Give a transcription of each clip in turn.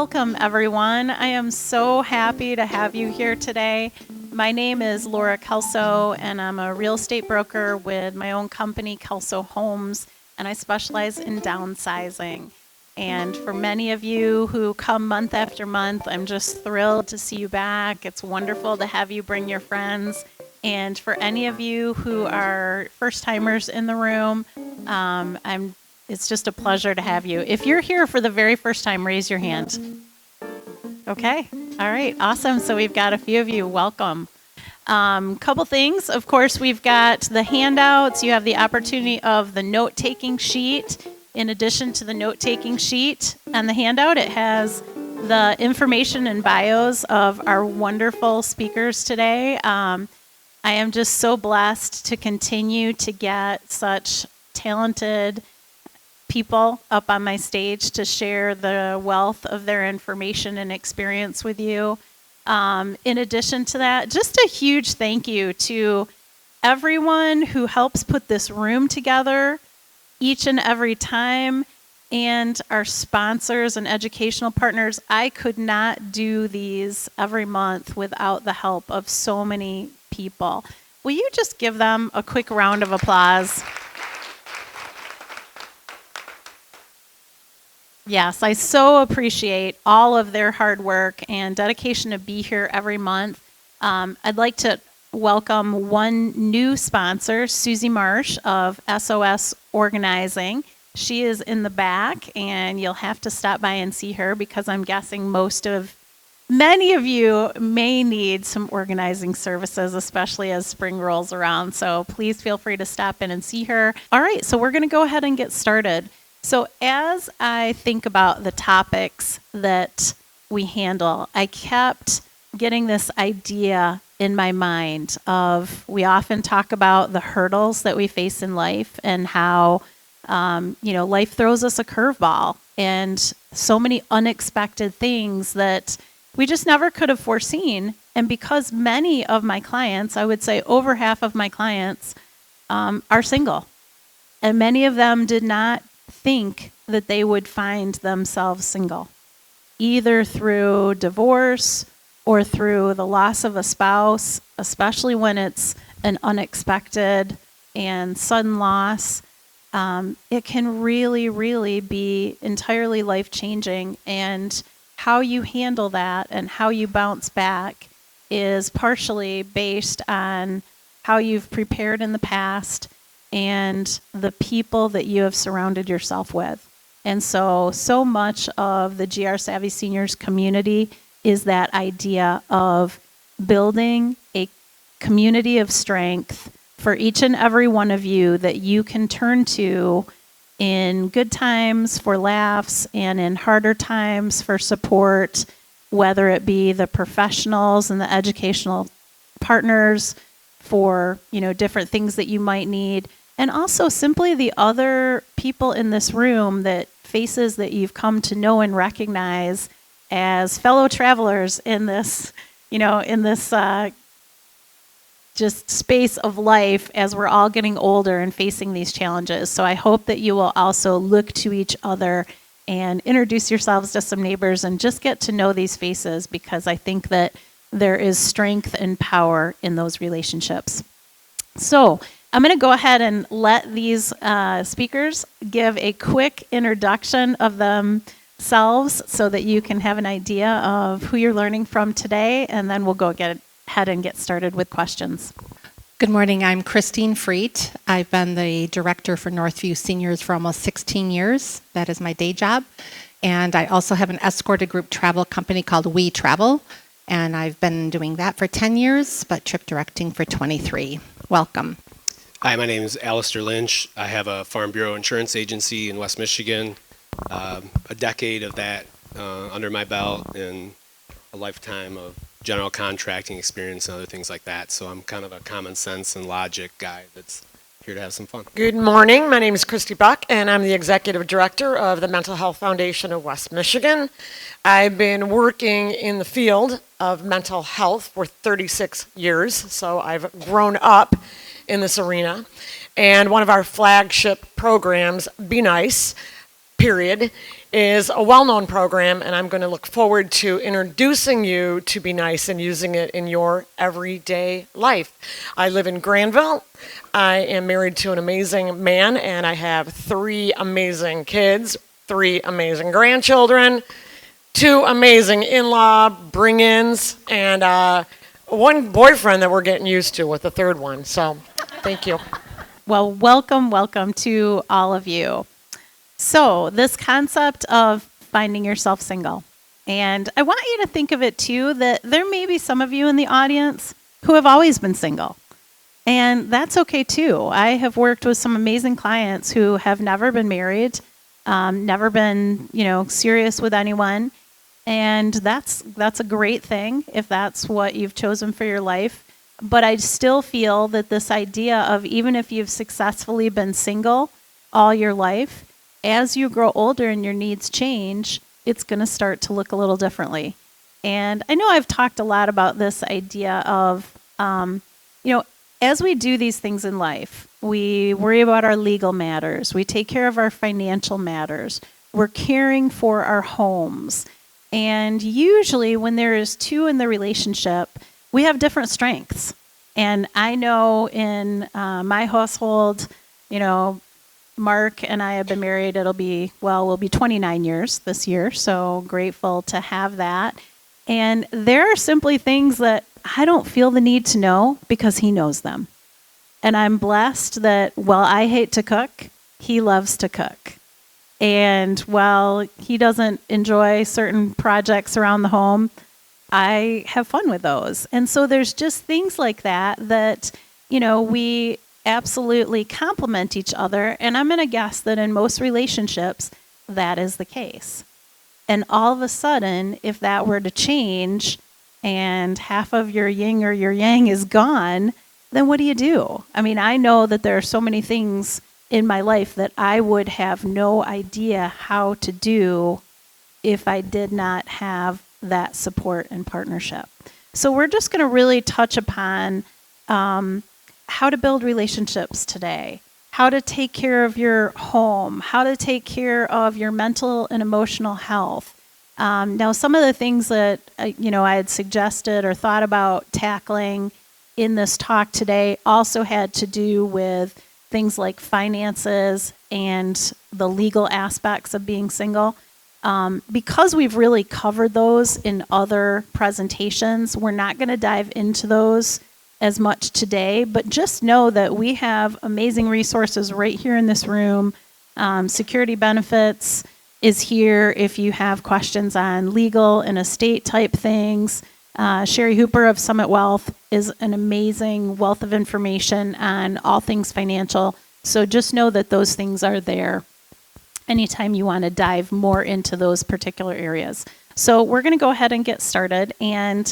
Welcome, everyone. I am so happy to have you here today. My name is LauraTKelso, and I'm a real estate broker with my own company, Kelso Homes, and I specialize in downsizing. And for many of you who come month after month, I'm just thrilled to see you back. It's wonderful to have you bring your friends. And for any of you who are first-timers in the room, it's just a pleasure to have you. If you're here for the very first time, raise your hand. Okay. All right. Awesome. So we've got a few of you. Welcome. Couple things. Of course, we've got the handouts. You have the opportunity of the note-taking sheet. In addition to the note-taking sheet and the handout, it has the information and bios of our wonderful speakers today. I am just so blessed to continue to get such talented people up on my stage to share the wealth of their information and experience with you. In addition to that, just a huge thank you to everyone who helps put this room together each and every time, and our sponsors and educational partners. I could not do these every month without the help of so many people. Will you just give them a quick round of applause? Yes, I so appreciate all of their hard work and dedication to be here every month. I'd like to welcome one new sponsor, Susie Marsh of SOS Organizing. She is in the back, and you'll have to stop by and see her because I'm guessing many of you may need some organizing services, especially as spring rolls around. So please feel free to stop in and see her. All right, so we're going to go ahead and get started. So as I think about the topics that we handle, I kept getting this idea in my mind of, we often talk about the hurdles that we face in life and how, life throws us a curveball and so many unexpected things that we just never could have foreseen. And because many of my clients, I would say over half of my clients, are single, and many of them did not think that they would find themselves single, either through divorce or through the loss of a spouse, especially when it's an unexpected and sudden loss. It can really, really be entirely life-changing, and how you handle that and how you bounce back is partially based on how you've prepared in the past and the people that you have surrounded yourself with. And so much of the GR Savvy Seniors community is that idea of building a community of strength for each and every one of you that you can turn to in good times for laughs and in harder times for support, whether it be the professionals and the educational partners for, different things that you might need. And also simply the other people in this room, faces that you've come to know and recognize as fellow travelers in this, just space of life as we're all getting older and facing these challenges. So I hope that you will also look to each other and introduce yourselves to some neighbors and just get to know these faces, because I think that there is strength and power in those relationships. So I'm going to go ahead and let these speakers give a quick introduction of themselves so that you can have an idea of who you're learning from today, and then we'll go ahead and get started with questions. Good morning. I'm Christine Freet. I've been the director for Northview Seniors for almost 16 years. That is my day job. And I also have an escorted group travel company called We Travel, and I've been doing that for 10 years, but trip directing for 23. Welcome. Hi, my name is Alistair Lynch. I have a Farm Bureau insurance agency in West Michigan. A decade of that under my belt, and a lifetime of general contracting experience and other things like that. So I'm kind of a common sense and logic guy that's here to have some fun. Good morning. My name is Christy Buck, and I'm the executive director of the Mental Health Foundation of West Michigan. I've been working in the field of mental health for 36 years, so I've grown up in this arena. And one of our flagship programs, Be Nice, period, is a well-known program, and I'm going to look forward to introducing you to Be Nice and using it in your everyday life. I live in Granville. I am married to an amazing man, and I have 3 amazing kids, 3 amazing grandchildren, 2 amazing in-law bring-ins, and 1 boyfriend that we're getting used to with the 3rd one. So, thank you. Well, welcome to all of you. So, this concept of finding yourself single. And I want you to think of it too that there may be some of you in the audience who have always been single. And that's okay too. I have worked with some amazing clients who have never been married, never been, serious with anyone. And that's a great thing if that's what you've chosen for your life. But I still feel that this idea of even if you've successfully been single all your life, as you grow older and your needs change, it's going to start to look a little differently. And I know I've talked a lot about this idea of, as we do these things in life, we worry about our legal matters, we take care of our financial matters, we're caring for our homes. And usually when there is 2 in the relationship, we have different strengths. And I know in my household, Mark and I have been married, we'll be 29 years this year, so grateful to have that. And there are simply things that I don't feel the need to know because he knows them. And I'm blessed that while I hate to cook, he loves to cook. And while he doesn't enjoy certain projects around the home, I have fun with those. And so there's just things like that, we absolutely complement each other. And I'm going to guess that in most relationships, that is the case. And all of a sudden, if that were to change and half of your yin or your yang is gone, then what do you do? I mean, I know that there are so many things in my life that I would have no idea how to do if I did not have that support and partnership. So we're just going to really touch upon how to build relationships today, how to take care of your home, how to take care of your mental and emotional health. Now, some of the things that I had suggested or thought about tackling in this talk today also had to do with things like finances and the legal aspects of being single. Because we've really covered those in other presentations, we're not going to dive into those as much today, but just know that we have amazing resources right here in this room. Security Benefits is here if you have questions on legal and estate type things. Sherry Hooper of Summit Wealth is an amazing wealth of information on all things financial. So just know that those things are there anytime you want to dive more into those particular areas. So we're going to go ahead and get started. And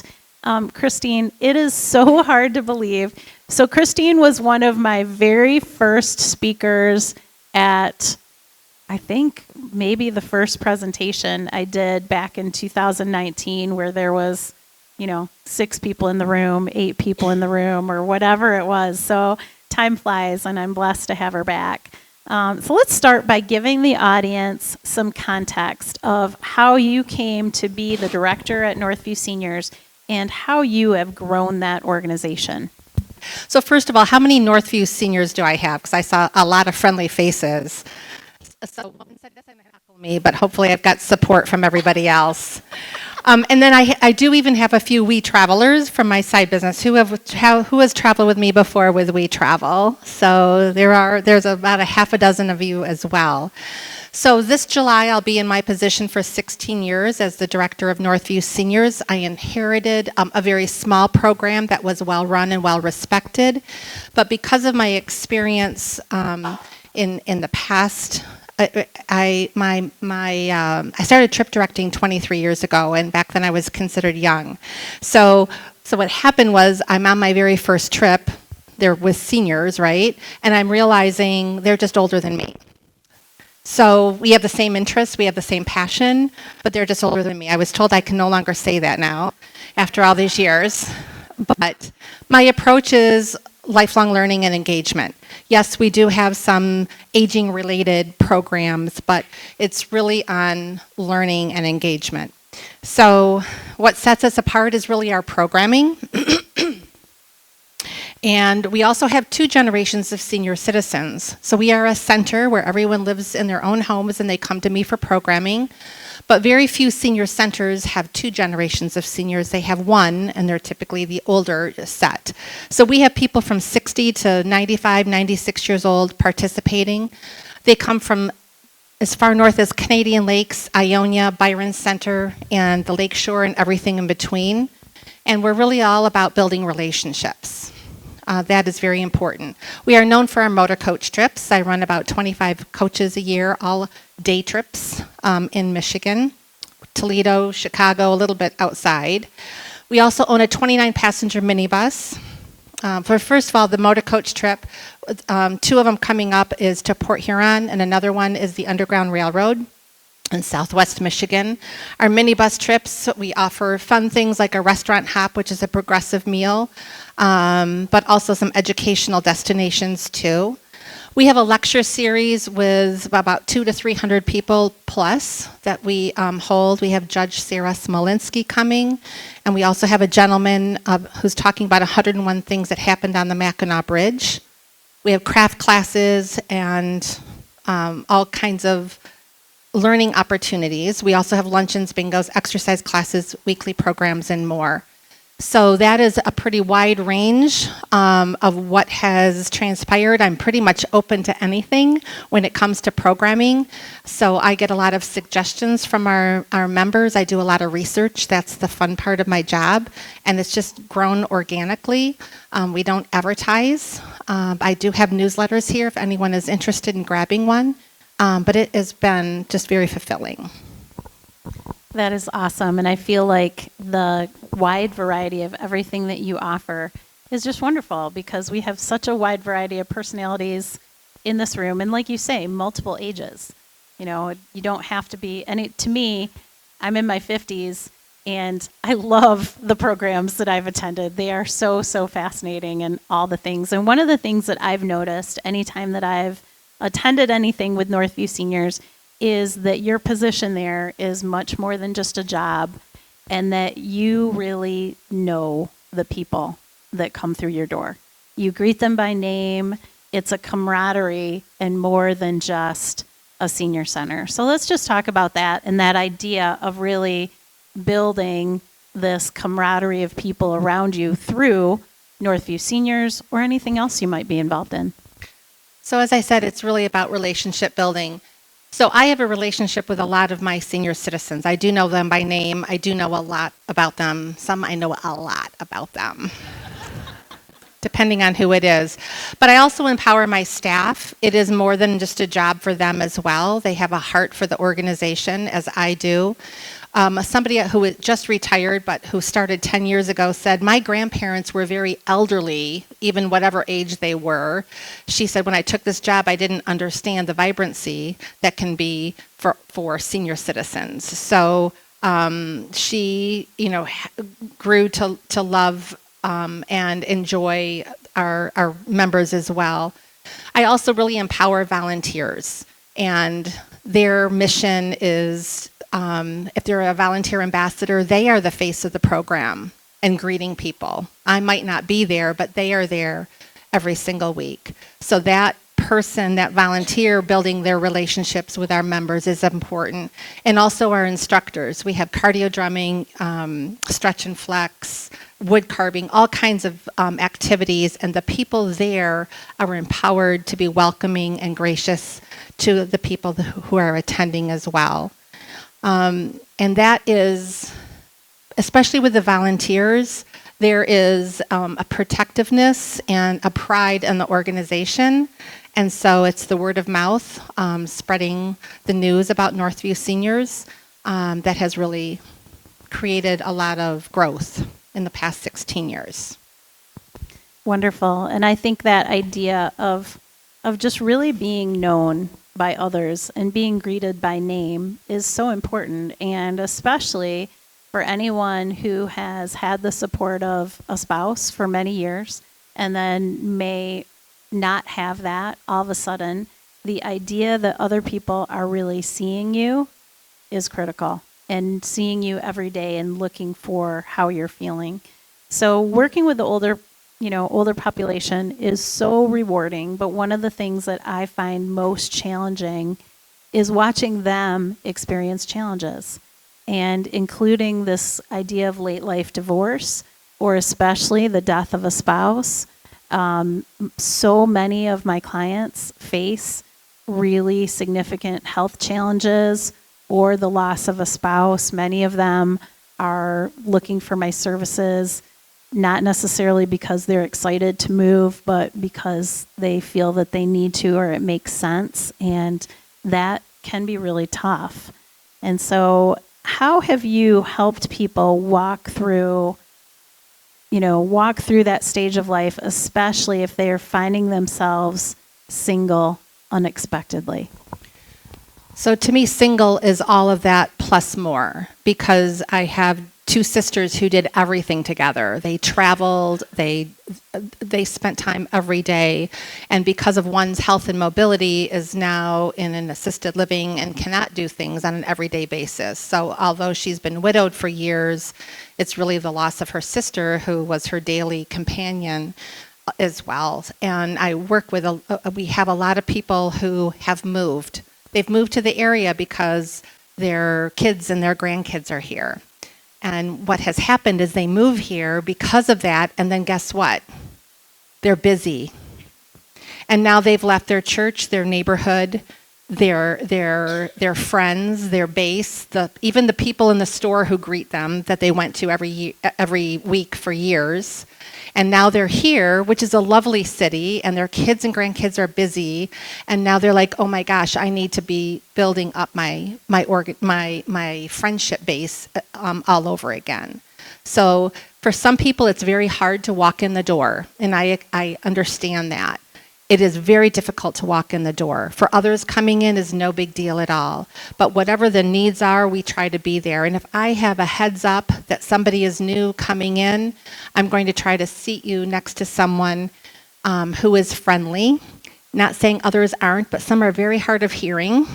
Christine, it is so hard to believe. So Christine was one of my very first speakers at, I think, maybe the first presentation I did back in 2019 where there was, 6 people in the room, 8 people in the room, or whatever it was. So time flies, and I'm blessed to have her back. So let's start by giving the audience some context of how you came to be the director at Northview Seniors and how you have grown that organization. So first of all, how many Northview Seniors do I have? Because I saw a lot of friendly faces. So one said this and heckle me, but hopefully I've got support from everybody else. And then I do even have a few We Travelers from my side business who has traveled with me before with We Travel. So there's about a half a dozen of you as well. So this July, I'll be in my position for 16 years as the director of Northview Seniors. I inherited a very small program that was well run and well respected. But because of my experience in the past, I started trip directing 23 years ago, and back then I was considered young. So what happened was I'm on my very first trip. They're with seniors, right? And I'm realizing they're just older than me. So we have the same interests, we have the same passion, but they're just older than me. I was told I can no longer say that now after all these years. But my approach is lifelong learning and engagement. Yes, we do have some aging-related programs, but it's really on learning and engagement. So what sets us apart is really our programming. And we also have 2 generations of senior citizens. So we are a center where everyone lives in their own homes and they come to me for programming. But very few senior centers have 2 generations of seniors. They have 1, and they're typically the older set. So we have people from 60 to 95, 96 years old participating. They come from as far north as Canadian Lakes, Ionia, Byron Center, and the Lakeshore and everything in between. And we're really all about building relationships. That is very important. We are known for our motor coach trips. I run about 25 coaches a year, all day trips in Michigan, Toledo, Chicago, a little bit outside. We also own a 29-passenger minibus. First of all, the motor coach trip, 2 of them coming up is to Port Huron, and another one is the Underground Railroad in Southwest Michigan. Our minibus trips, we offer fun things like a restaurant hop, which is a progressive meal, but also some educational destinations too. We have a lecture series with about 200 to 300 people plus that we hold. We have Judge Sarah Smolinski coming, and we also have a gentleman who's talking about 101 things that happened on the Mackinac Bridge. We have craft classes and all kinds of learning opportunities. We also have luncheons, bingos, exercise classes, weekly programs, and more. So that is a pretty wide range of what has transpired. I'm pretty much open to anything when it comes to programming. So I get a lot of suggestions from our members. I do a lot of research. That's the fun part of my job. And it's just grown organically. We don't advertise. I do have newsletters here if anyone is interested in grabbing one. But it has been just very fulfilling. That is awesome. And I feel like the wide variety of everything that you offer is just wonderful because we have such a wide variety of personalities in this room. And like you say, multiple ages. You know, you don't have to be, and to me, I'm in my 50s and I love the programs that I've attended. They are so, so fascinating and all the things. And one of the things that I've noticed anytime that I've attended anything with Northview Seniors is that your position there is much more than just a job and that you really know the people that come through your door. You greet them by name. It's a camaraderie and more than just a senior center. So let's just talk about that and that idea of really building this camaraderie of people around you through Northview Seniors or anything else you might be involved in. So as I said, it's really about relationship building. So I have a relationship with a lot of my senior citizens. I do know them by name. I do know a lot about them. Some I know a lot about them, depending on who it is. But I also empower my staff. It is more than just a job for them as well. They have a heart for the organization, as I do. Somebody who just retired but who started 10 years ago said, my grandparents were very elderly, even whatever age they were. She said, when I took this job, I didn't understand the vibrancy that can be for senior citizens. So she, grew to love and enjoy our members as well. I also really empower volunteers, and their mission is if they're a volunteer ambassador, they are the face of the program and greeting people. I might not be there, but they are there every single week. So that person, that volunteer, building their relationships with our members is important. And also our instructors. We have cardio drumming, stretch and flex, wood carving, all kinds of activities. And the people there are empowered to be welcoming and gracious to the people who are attending as well. And that is, especially with the volunteers, there is a protectiveness and a pride in the organization. And so it's the word of mouth, spreading the news about Northview Seniors that has really created a lot of growth in the past 16 years. Wonderful. And I think that idea of just really being known by others and being greeted by name is so important, and especially for anyone who has had the support of a spouse for many years and then may not have that, all of a sudden, the idea that other people are really seeing you is critical, and seeing you every day and looking for how you're feeling. So working with the older population is so rewarding, but one of the things that I find most challenging is watching them experience challenges, and including this idea of late life divorce, or especially the death of a spouse. So many of my clients face really significant health challenges or the loss of a spouse. Many of them are looking for my services, not necessarily because they're excited to move, but because they feel that they need to, or it makes sense. And that can be really tough. And so how have you helped people walk through that stage of life, especially if they are finding themselves single unexpectedly? So to me, single is all of that plus more, because I have two sisters who did everything together. They traveled, they spent time every day, and because of one's health and mobility is now in an assisted living and cannot do things on an everyday basis. So although she's been widowed for years, it's really the loss of her sister, who was her daily companion as well. And I work with, we have a lot of people who have moved. They've moved to the area because their kids and their grandkids are here. And what has happened is they move here because of that, and then guess what? They're busy. And now they've left their church, their neighborhood, their friends, their base, even the people in the store who greet them that they went to every week for years. And now they're here, which is a lovely city, and their kids and grandkids are busy. And now they're like, oh my gosh, I need to be building up my friendship base all over again. So for some people, it's very hard to walk in the door, and I understand that. It is very difficult to walk in the door. For others, coming in is no big deal at all. But whatever the needs are, we try to be there. And if I have a heads up that somebody is new coming in, I'm going to try to seat you next to someone who is friendly. Not saying others aren't, but some are very hard of hearing.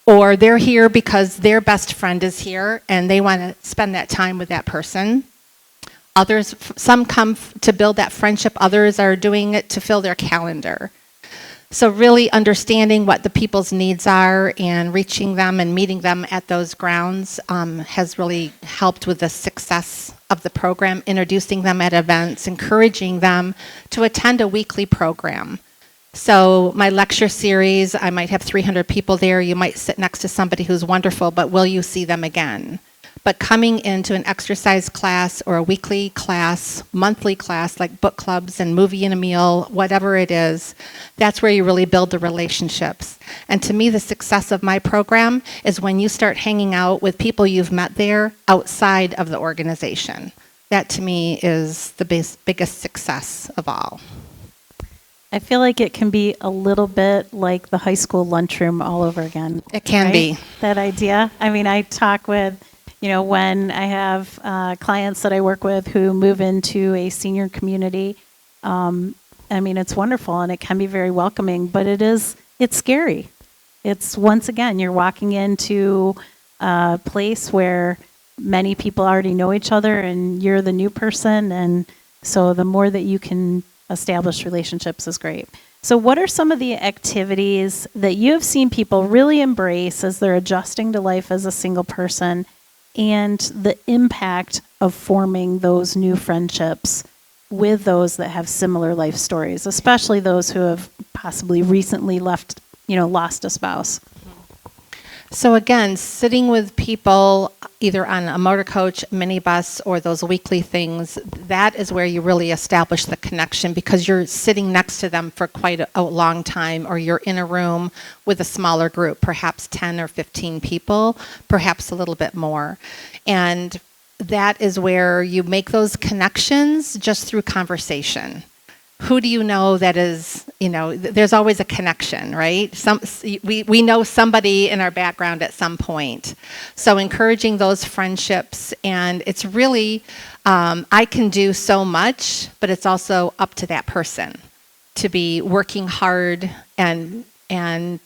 Or they're here because their best friend is here and they want to spend that time with that person. Others, some come to build that friendship, others are doing it to fill their calendar. So really understanding what the people's needs are and reaching them and meeting them at those grounds has really helped with the success of the program, introducing them at events, encouraging them to attend a weekly program. So my lecture series, I might have 300 people there. You might sit next to somebody who's wonderful, but will you see them again? But coming into an exercise class or a weekly class, monthly class, like book clubs and movie and a meal, whatever it is, that's where you really build the relationships. And to me, the success of my program is when you start hanging out with people you've met there outside of the organization. That to me is the biggest success of all. I feel like it can be a little bit like the high school lunchroom all over again. It can be. That idea. I mean, I talk with, when I have clients that I work with who move into a senior community, it's wonderful and it can be very welcoming, but it's scary. It's, once again, you're walking into a place where many people already know each other and you're the new person. And so the more that you can establish relationships is great. So what are some of the activities that you have seen people really embrace as they're adjusting to life as a single person, and the impact of forming those new friendships with those that have similar life stories, especially those who have possibly recently lost a spouse? So again, sitting with people either on a motor coach, minibus, or those weekly things, that is where you really establish the connection, because you're sitting next to them for quite a long time, or you're in a room with a smaller group, perhaps 10 or 15 people, perhaps a little bit more. And that is where you make those connections just through conversation. Who do you know that is, there's always a connection, right? We know somebody in our background at some point. So encouraging those friendships, and it's really, I can do so much, but it's also up to that person to be working hard and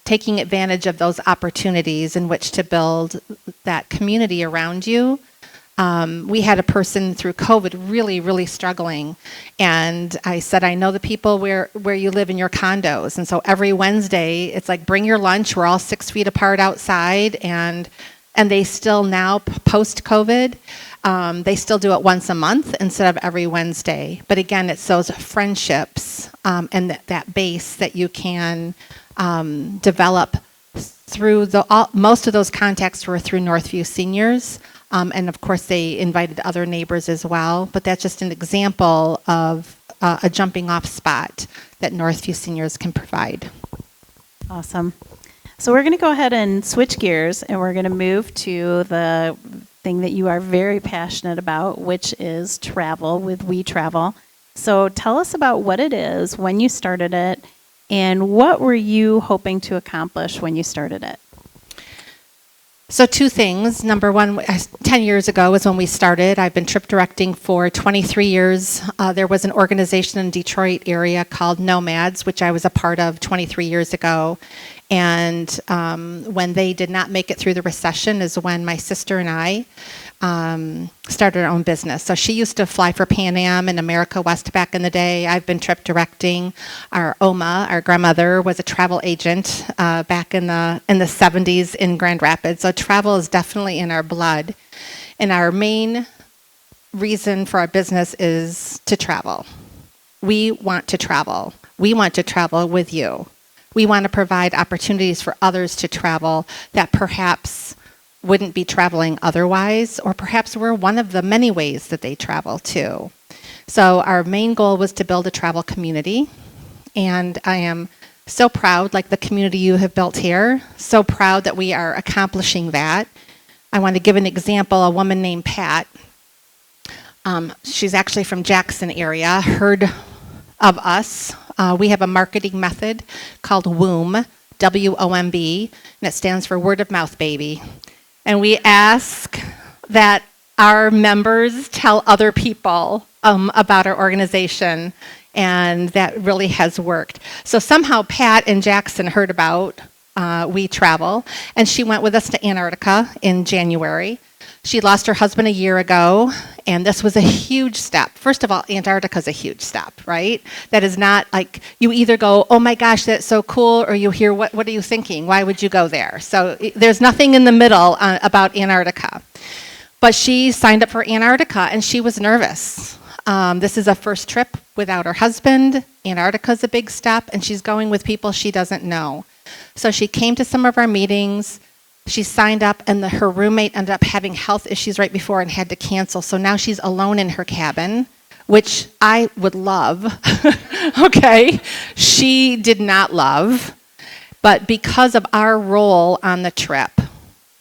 taking advantage of those opportunities in which to build that community around you. We had a person through COVID really, really struggling. And I said, I know the people where you live in your condos. And so every Wednesday, it's like, bring your lunch. We're all 6 feet apart outside. And they still now, post-COVID, they still do it once a month instead of every Wednesday. But again, it's those friendships and that base that you can develop through most of those contacts were through Northview Seniors. And of course, they invited other neighbors as well. But that's just an example of a jumping off spot that Northview Seniors can provide. Awesome. So we're going to go ahead and switch gears, and we're going to move to the thing that you are very passionate about, which is travel with We Travel. So tell us about what it is, when you started it, and what were you hoping to accomplish when you started it? So 2 things. Number one, 10 years ago was when we started. I've been trip directing for 23 years. There was an organization in Detroit area called Nomads, which I was a part of 23 years ago. And when they did not make it through the recession is when my sister and I started our own business. So she used to fly for Pan Am and America West back in the day. I've been trip directing. Our Oma, our grandmother, was a travel agent back in the 70s in Grand Rapids. So travel is definitely in our blood. And our main reason for our business is to travel. We want to travel. We want to travel with you. We want to provide opportunities for others to travel that perhaps wouldn't be traveling otherwise, or perhaps we're one of the many ways that they travel too. So our main goal was to build a travel community, and I am so proud, like the community you have built here, so proud that we are accomplishing that. I want to give an example. A woman named Pat, she's actually from Jackson area, heard of us. We have a marketing method called WOMB, W-O-M-B, and it stands for Word of Mouth Baby. And we ask that our members tell other people about our organization, and that really has worked. So somehow Pat in Jackson heard about We Travel, and she went with us to Antarctica in January. She lost her husband a year ago, and this was a huge step. First of all, Antarctica is a huge step, right? That is not like you either go, oh my gosh, that's so cool, or you hear, what are you thinking? Why would you go there? So there's nothing in the middle about Antarctica. But she signed up for Antarctica, and she was nervous. This is a first trip without her husband. Antarctica is a big step, and she's going with people she doesn't know. So she came to some of our meetings. She signed up, and her roommate ended up having health issues right before and had to cancel. So now she's alone in her cabin, which I would love. Okay. She did not love. But because of our role on the trip,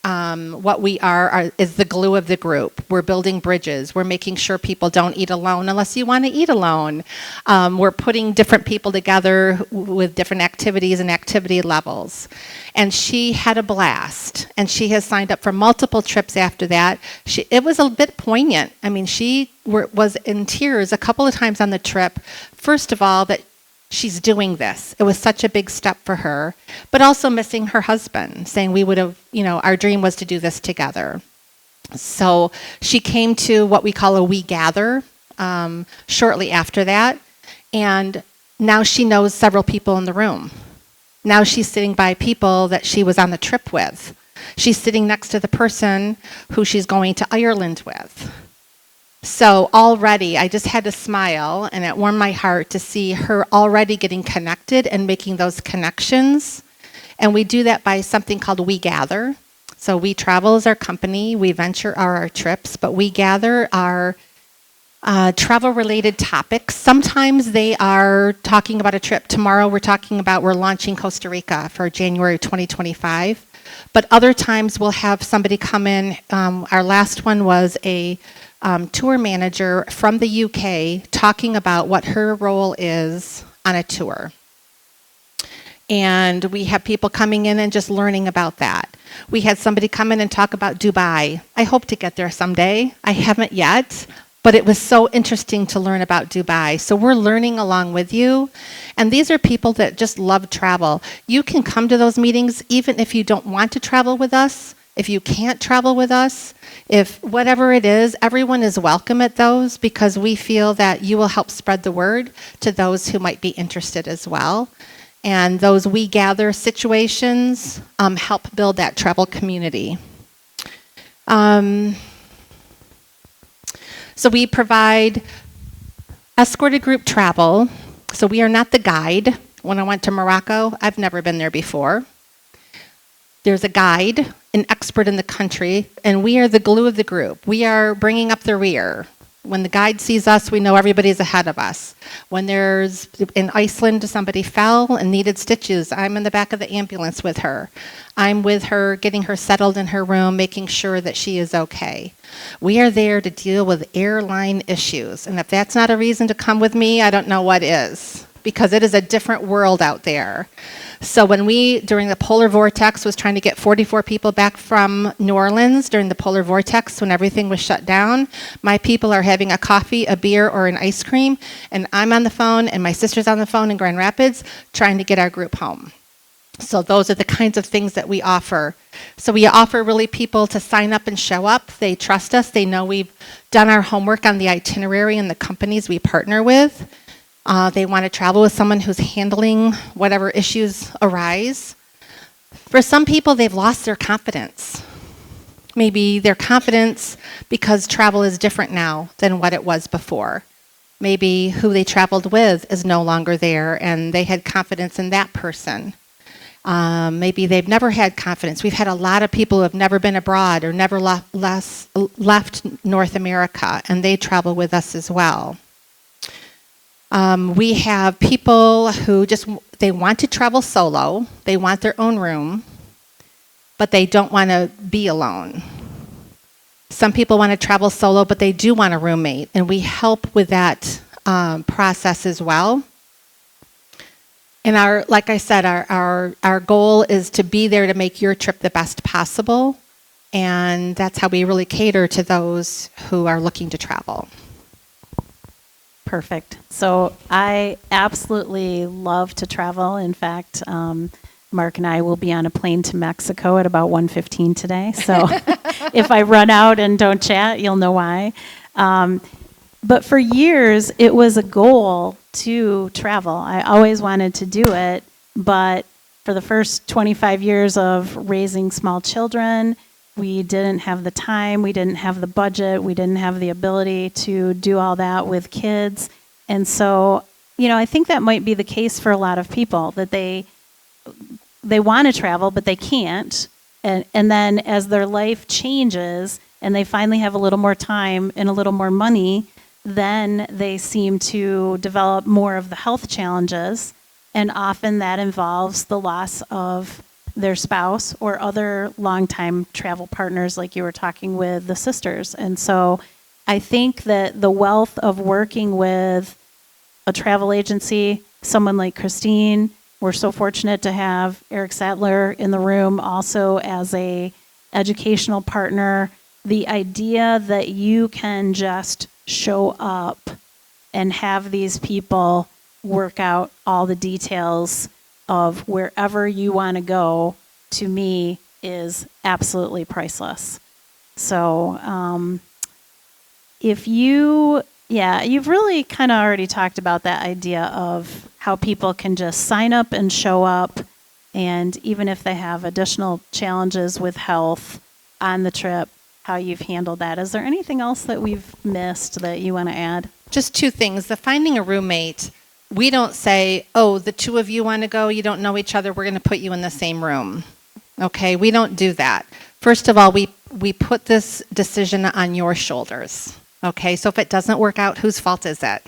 what we are is the glue of the group. We're building bridges. We're making sure people don't eat alone unless you want to eat alone. We're putting different people together with different activities and activity levels. And she had a blast. And she has signed up for multiple trips after that. It was a bit poignant. I mean, she was in tears a couple of times on the trip. First of all, that she's doing this. It was such a big step for her, but also missing her husband, saying we would have, our dream was to do this together. So she came to what we call a We Gather shortly after that, and now she knows several people in the room. Now she's sitting by people that she was on the trip with. She's sitting next to the person who she's going to Ireland with. So already, I just had to smile, and it warmed my heart to see her already getting connected and making those connections. And we do that by something called We Gather. So We Travel is our company. We Venture are our trips, but We Gather are travel-related topics. Sometimes they are talking about a trip. Tomorrow we're launching Costa Rica for January 2025. But other times we'll have somebody come in. Our last one was a tour manager from the UK talking about what her role is on a tour. And we have people coming in and just learning about that. We had somebody come in and talk about Dubai. I hope to get there someday. I haven't yet, But it was so interesting to learn about Dubai. So we're learning along with you. And these are people that just love travel. You can come to those meetings even if you don't want to travel with us, if you can't travel with us, if whatever it is, everyone is welcome at those because we feel that you will help spread the word to those who might be interested as well. And those we gather situations help build that travel community. So we provide escorted group travel. So we are not the guide. When I went to Morocco, I've never been there before. There's a guide, an expert in the country, and we are the glue of the group. We are bringing up the rear. When the guide sees us, we know everybody's ahead of us. When there's, in Iceland, somebody fell and needed stitches, I'm in the back of the ambulance with her. I'm with her, getting her settled in her room, making sure that she is okay. We are there to deal with airline issues. And if that's not a reason to come with me, I don't know what is, because it is a different world out there. So when we, during the polar vortex, was trying to get 44 people back from New Orleans during the polar vortex when everything was shut down, my people are having a coffee, a beer, or an ice cream, and I'm on the phone, and my sister's on the phone in Grand Rapids trying to get our group home. So those are the kinds of things that we offer. So we offer really people to sign up and show up. They trust us. They know we've done our homework on the itinerary and the companies we partner with. They want to travel with someone who's handling whatever issues arise. For some people, they've lost their confidence. Maybe their confidence because travel is different now than what it was before. Maybe who they traveled with is no longer there and they had confidence in that person. Maybe they've never had confidence. We've had a lot of people who have never been abroad or never left North America, and they travel with us as well. We have people who they want to travel solo, they want their own room, but they don't want to be alone. Some people want to travel solo, but they do want a roommate, and we help with that process as well. And like I said, our goal is to be there to make your trip the best possible, and that's how we really cater to those who are looking to travel. Perfect. So I absolutely love to travel. In fact, Mark and I will be on a plane to Mexico at about 1:15 today. So if I run out and don't chat, you'll know why. But for years, it was a goal to travel. I always wanted to do it, but for the first 25 years of raising small children, we didn't have the time, we didn't have the budget, we didn't have the ability to do all that with kids. And so, I think that might be the case for a lot of people, that they want to travel, but they can't. And then as their life changes and they finally have a little more time and a little more money, then they seem to develop more of the health challenges. And often that involves the loss of their spouse or other longtime travel partners, like you were talking with the sisters. And so I think that the wealth of working with a travel agency, someone like Christine, we're so fortunate to have Eric Sattler in the room also as a educational partner. The idea that you can just show up and have these people work out all the details of wherever you want to go, to me, is absolutely priceless. So you've really kind of already talked about that idea of how people can just sign up and show up, and even if they have additional challenges with health on the trip, how you've handled that. Is there anything else that we've missed that you want to add? Just two things. The finding a roommate, we don't say, oh, the two of you want to go, you don't know each other, we're going to put you in the same room. Okay, we don't do that. First of all, we put this decision on your shoulders. Okay, so if it doesn't work out, whose fault is it?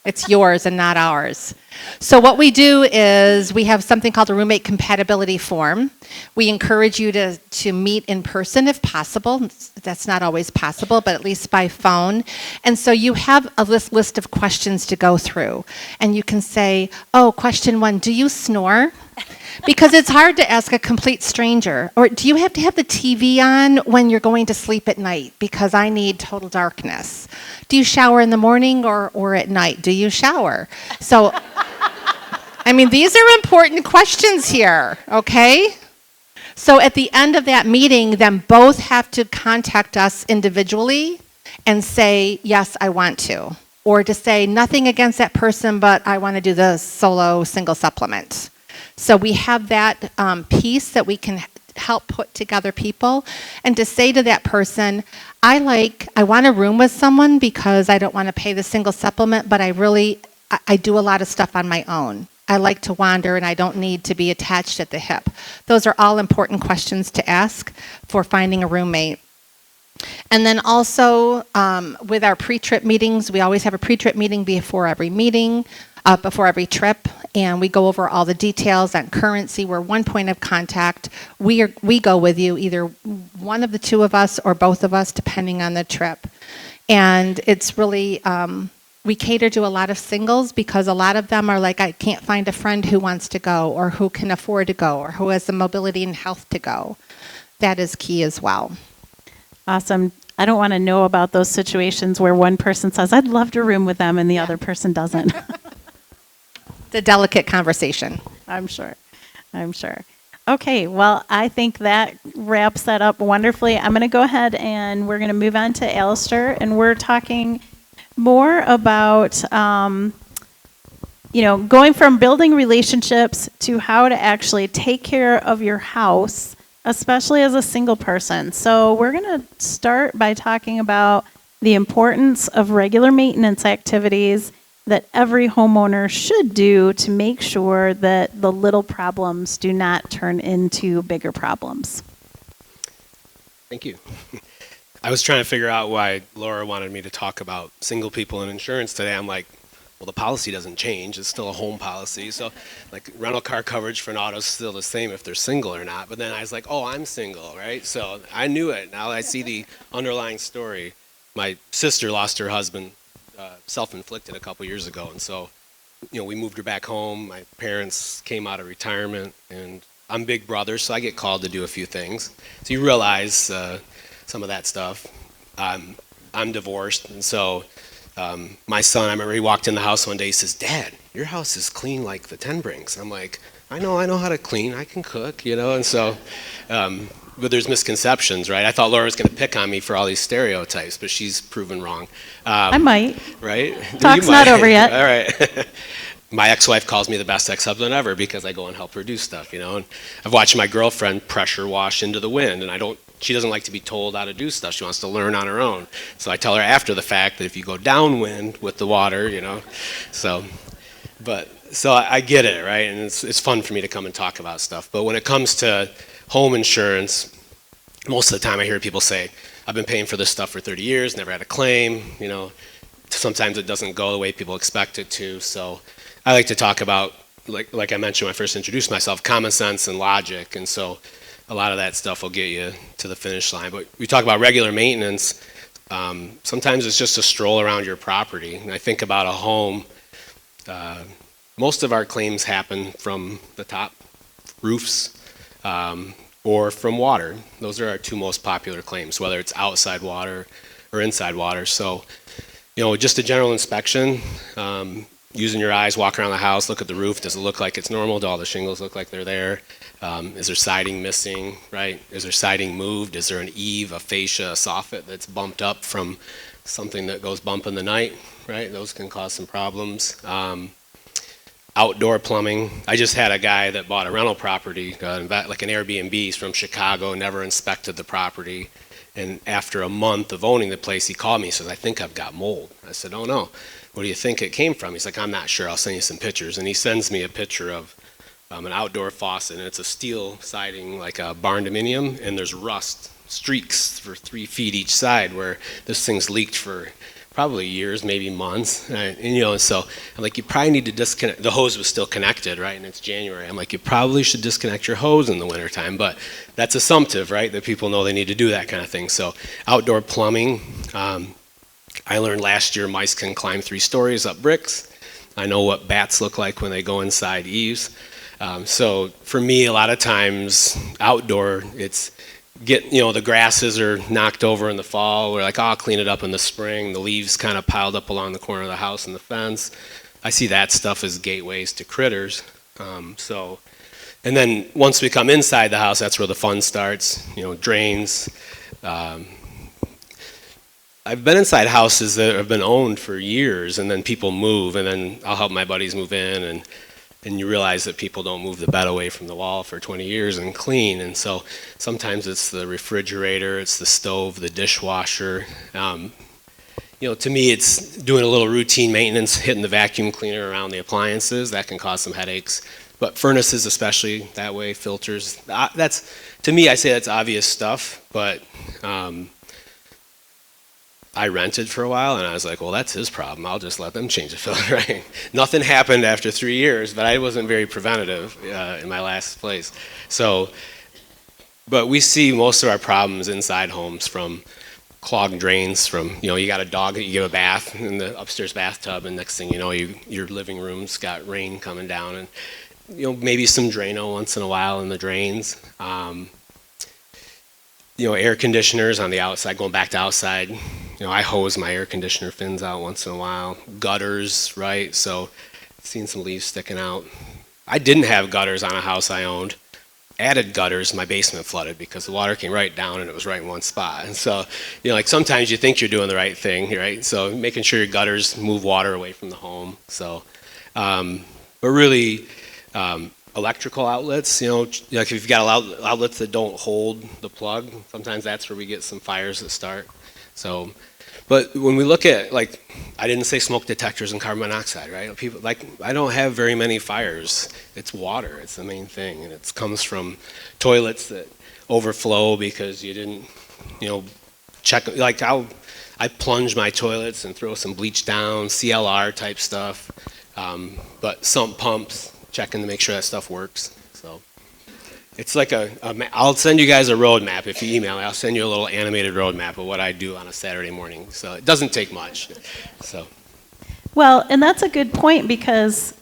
It's yours and not ours. So what we do is we have something called a roommate compatibility form. We encourage you to meet in person if possible. That's not always possible, but at least by phone. And so you have a list of questions to go through. And you can say, oh, question 1, do you snore? Because it's hard to ask a complete stranger. Or do you have to have the TV on when you're going to sleep at night? Because I need total darkness. Do you shower in the morning or at night? Do you shower? So, I mean, these are important questions here, okay? So at the end of that meeting, then both have to contact us individually and say, yes, I want to. Or to say, nothing against that person, but I want to do the solo single supplement. So we have that piece that we can help put together people. And to say to that person, I want a room with someone because I don't want to pay the single supplement, but I do a lot of stuff on my own. I like to wander and I don't need to be attached at the hip. Those are all important questions to ask for finding a roommate. And then also with our pre-trip meetings, we always have a pre-trip meeting before every meeting, before every trip, and we go over all the details on currency. We're one point of contact. We go with you, either one of the two of us or both of us, depending on the trip. And it's really, we cater to a lot of singles because a lot of them are like, I can't find a friend who wants to go or who can afford to go or who has the mobility and health to go. That is key as well. Awesome. I don't want to know about those situations where one person says, I'd love to room with them, and the other person doesn't. The delicate conversation. I'm sure. Okay, well, I think that wraps that up wonderfully. I'm going to go ahead and we're going to move on to Alistair, and we're talking more about, going from building relationships to how to actually take care of your house, especially as a single person. So we're going to start by talking about the importance of regular maintenance activities that every homeowner should do to make sure that the little problems do not turn into bigger problems. Thank you. I was trying to figure out why Laura wanted me to talk about single people and insurance today. I'm like, well, the policy doesn't change. It's still a home policy. So, like, rental car coverage for an auto is still the same if they're single or not. But then I was like, oh, I'm single, right? So I knew it. Now I see the underlying story. My sister lost her husband, self-inflicted, a couple years ago. And so, we moved her back home. My parents came out of retirement. And I'm big brother, so I get called to do a few things. So you realize some of that stuff. I'm divorced, and so my son, I remember he walked in the house one day, he says, Dad, your house is clean like the Ten Brinks. I'm like, I know how to clean, I can cook, and so, but there's misconceptions, right? I thought Laura was going to pick on me for all these stereotypes, but she's proven wrong. I might. Right? Talk's not over yet. All right. My ex-wife calls me the best ex-husband ever because I go and help her do stuff, and I've watched my girlfriend pressure wash into the wind, and she doesn't like to be told how to do stuff. She wants to learn on her own. So I tell her after the fact that if you go downwind with the water, so I get it, right? And it's fun for me to come and talk about stuff. But when it comes to home insurance, most of the time I hear people say, I've been paying for this stuff for 30 years, never had a claim, Sometimes it doesn't go the way people expect it to. So I like to talk about, like I mentioned when I first introduced myself, common sense and logic. And so a lot of that stuff will get you to the finish line. But we talk about regular maintenance. Sometimes it's just a stroll around your property. And I think about a home. Most of our claims happen from the top roofs or from water. Those are our two most popular claims, whether it's outside water or inside water. So, just a general inspection, using your eyes, walk around the house, look at the roof. Does it look like it's normal? Do all the shingles look like they're there? Is there siding missing, right? Is there siding moved? Is there an eave, a fascia, a soffit that's bumped up from something that goes bump in the night, right? Those can cause some problems. Outdoor plumbing. I just had a guy that bought a rental property, like an Airbnb. He's from Chicago, never inspected the property. And after a month of owning the place, he called me and says, I think I've got mold. I said, oh no. What do you think it came from? He's like, I'm not sure. I'll send you some pictures. And he sends me a picture of an outdoor faucet, and it's a steel siding, like a barn dominium, and there's rust streaks for 3 feet each side where this thing's leaked for probably years, maybe months. And so I'm like, you probably need to disconnect. The hose was still connected, right? And it's January. I'm like, you probably should disconnect your hose in the wintertime. But that's assumptive, right? That people know they need to do that kind of thing. So outdoor plumbing. I learned last year mice can climb 3 stories up bricks. I know what bats look like when they go inside eaves. So for me, a lot of times outdoor, it's the grasses are knocked over in the fall. We're like, oh, I'll clean it up in the spring. The leaves kind of piled up along the corner of the house and the fence. I see that stuff as gateways to critters. And then once we come inside the house, that's where the fun starts. Drains. I've been inside houses that have been owned for years, and then people move, and then I'll help my buddies move in, and you realize that people don't move the bed away from the wall for 20 years and clean. And so sometimes it's the refrigerator, it's the stove, the dishwasher. To me, it's doing a little routine maintenance, hitting the vacuum cleaner around the appliances. That can cause some headaches. But furnaces, especially that way, filters. To me, I say that's obvious stuff, but I rented for a while, and I was like, well, that's his problem. I'll just let them change the filter. Right? Nothing happened after 3 years, but I wasn't very preventative in my last place. But we see most of our problems inside homes from clogged drains, from, you got a dog that you give a bath in the upstairs bathtub, and next thing you know, your living room's got rain coming down, and maybe some Drano once in a while in the drains. Air conditioners on the outside, going back to outside. I hose my air conditioner fins out once in a while. Gutters, right? So, seen some leaves sticking out. I didn't have gutters on a house I owned. Added gutters, my basement flooded because the water came right down and it was right in one spot. And so, sometimes you think you're doing the right thing, right? So, making sure your gutters move water away from the home. So, but really, electrical outlets, if you've got outlets that don't hold the plug, sometimes that's where we get some fires that start. So, but when we look at, I didn't say smoke detectors and carbon monoxide, right? People, I don't have very many fires. It's water, it's the main thing, and it comes from toilets that overflow because you didn't, check, I plunge my toilets and throw some bleach down, CLR type stuff, but sump pumps, checking to make sure that stuff works. So it's like I'll send you guys a roadmap if you email me. I'll send you a little animated roadmap of what I do on a Saturday morning. So it doesn't take much. So. Well, and that's a good point because,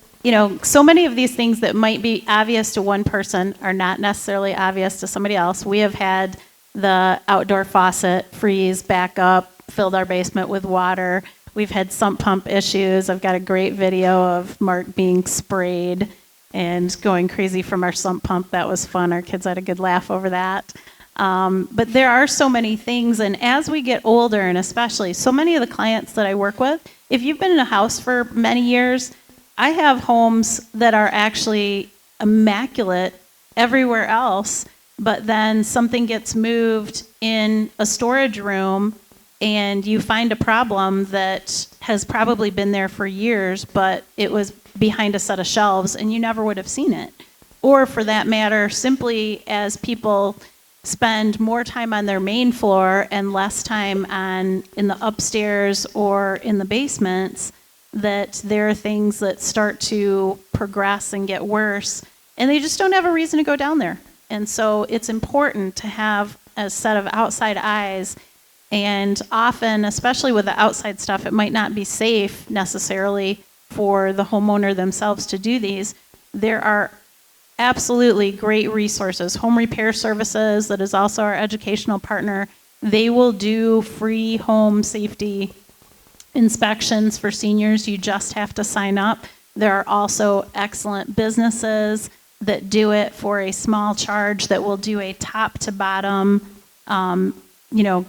so many of these things that might be obvious to one person are not necessarily obvious to somebody else. We have had the outdoor faucet freeze, back up, filled our basement with water. We've had sump pump issues. I've got a great video of Mark being sprayed and going crazy from our sump pump. That was fun. Our kids had a good laugh over that. But there are so many things, and as we get older, and especially so many of the clients that I work with, if you've been in a house for many years, I have homes that are actually immaculate everywhere else, but then something gets moved in a storage room and you find a problem that has probably been there for years, but it was behind a set of shelves and you never would have seen it. Or for that matter, simply as people spend more time on their main floor and less time in the upstairs or in the basements, that there are things that start to progress and get worse, and they just don't have a reason to go down there. And so it's important to have a set of outside eyes. And often, especially with the outside stuff, it might not be safe necessarily for the homeowner themselves to do these. There are absolutely great resources. Home Repair Services, that is also our educational partner, they will do free home safety inspections for seniors. You just have to sign up. There are also excellent businesses that do it for a small charge that will do a top to bottom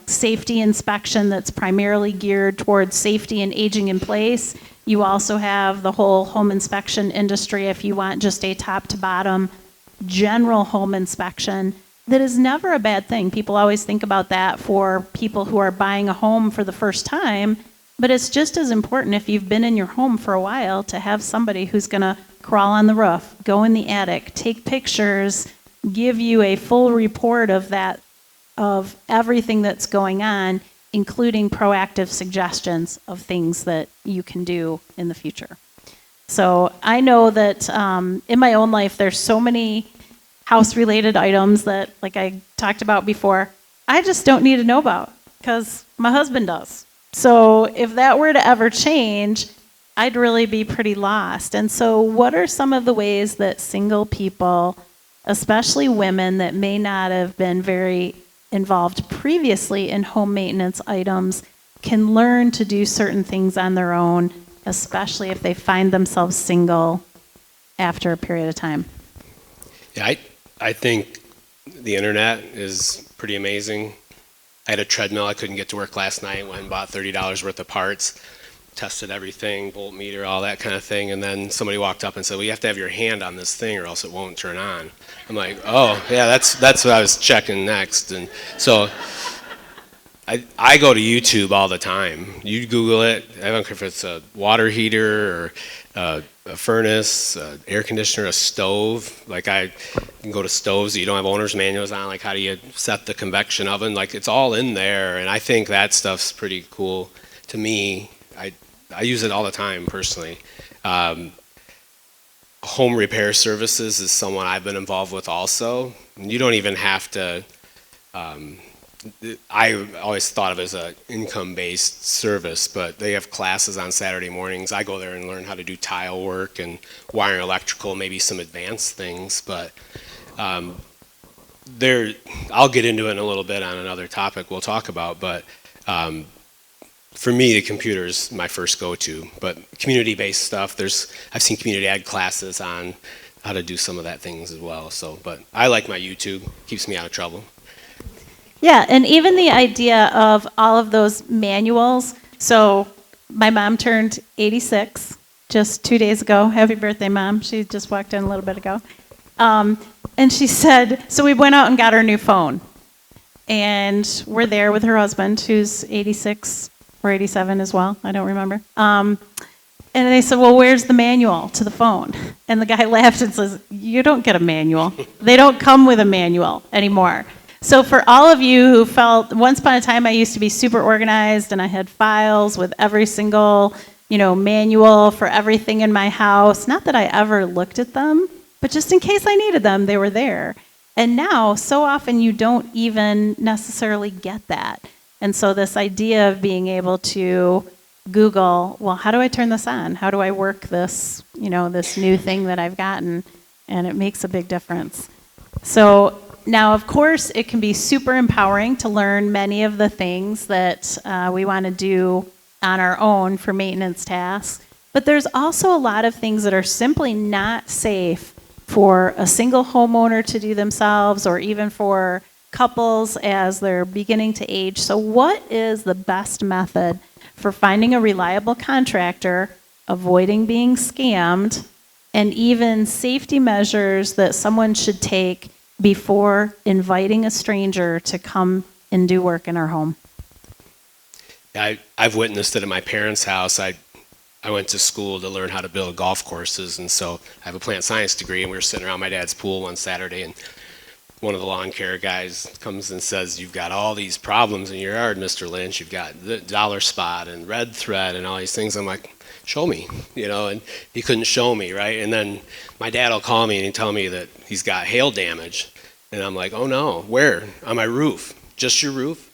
safety inspection that's primarily geared towards safety and aging in place. You also have the whole home inspection industry if you want just a top to bottom general home inspection. That is never a bad thing. People always think about that for people who are buying a home for the first time, but it's just as important if you've been in your home for a while to have somebody who's going to crawl on the roof, go in the attic, take pictures, give you a full report of that, of everything that's going on, including proactive suggestions of things that you can do in the future. So I know that in my own life, there's so many house-related items that, like I talked about before, I just don't need to know about because my husband does. So if that were to ever change, I'd really be pretty lost. And so, what are some of the ways that single people, especially women that may not have been very involved previously in home maintenance items, can learn to do certain things on their own, especially if they find themselves single after a period of time? Yeah, I think the internet is pretty amazing. I had a treadmill I couldn't get to work last night, went and bought $30 worth of parts, tested everything, voltmeter, all that kind of thing, and then somebody walked up and said, well, you have to have your hand on this thing or else it won't turn on. I'm like, oh, yeah, that's what I was checking next. And so I go to YouTube all the time. You Google it. I don't care if it's a water heater or a furnace, air conditioner, a stove. Like I can go to stoves that you don't have owner's manuals on. Like how do you set the convection oven? Like it's all in there. And I think that stuff's pretty cool to me. I use it all the time personally. Home repair services is someone I've been involved with also. And you don't even have to. I always thought of it as an income-based service, but they have classes on Saturday mornings. I go there and learn how to do tile work and wiring electrical, maybe some advanced things. But I'll get into it in a little bit on another topic we'll talk about. But for me, the computer is my first go-to. But community-based stuff, I've seen community ed classes on how to do some of that things as well. So, but I like my YouTube; keeps me out of trouble. Yeah, and even the idea of all of those manuals. So my mom turned 86 just 2 days ago. Happy birthday, Mom. She just walked in a little bit ago. And she said, so we went out and got her new phone. And we're there with her husband, who's 86 or 87 as well. I don't remember. And they said, well, where's the manual to the phone? And the guy laughed and says, you don't get a manual. They don't come with a manual anymore. So for all of you who felt, once upon a time I used to be super organized and I had files with every single, manual for everything in my house. Not that I ever looked at them, but just in case I needed them, they were there. And now, so often you don't even necessarily get that. And so this idea of being able to Google, well, how do I turn this on? How do I work this, this new thing that I've gotten? And it makes a big difference. So now, of course, it can be super empowering to learn many of the things that we want to do on our own for maintenance tasks. But there's also a lot of things that are simply not safe for a single homeowner to do themselves or even for couples as they're beginning to age. So what is the best method for finding a reliable contractor, avoiding being scammed, and even safety measures that someone should take before inviting a stranger to come and do work in our home? I've witnessed it at my parents' house. I went to school to learn how to build golf courses, and so I have a plant science degree, and we were sitting around my dad's pool one Saturday, and one of the lawn care guys comes and says, you've got all these problems in your yard, Mr. Lynch. You've got the dollar spot and red thread and all these things. I'm like, show me, and he couldn't show me, right? And then my dad will call me and he'll tell me that he's got hail damage. And I'm like, oh no, where? On my roof. Just your roof?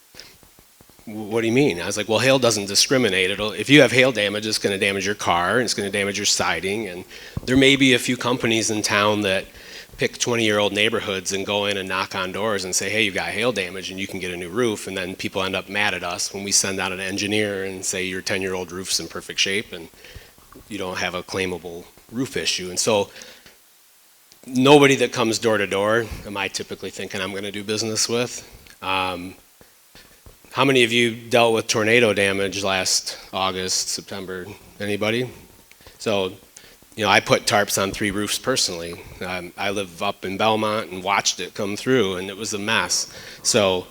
What do you mean? I was like, well, hail doesn't discriminate. If you have hail damage, it's going to damage your car, and it's going to damage your siding. And there may be a few companies in town that pick 20-year-old neighborhoods and go in and knock on doors and say, hey, you've got hail damage and you can get a new roof. And then people end up mad at us when we send out an engineer and say your 10-year-old roof's in perfect shape and you don't have a claimable roof issue. And so nobody that comes door to door am I typically thinking I'm going to do business with. How many of you dealt with tornado damage last August, September? Anybody? So, I put tarps on 3 roofs personally. I live up in Belmont and watched it come through, and it was a mess. So,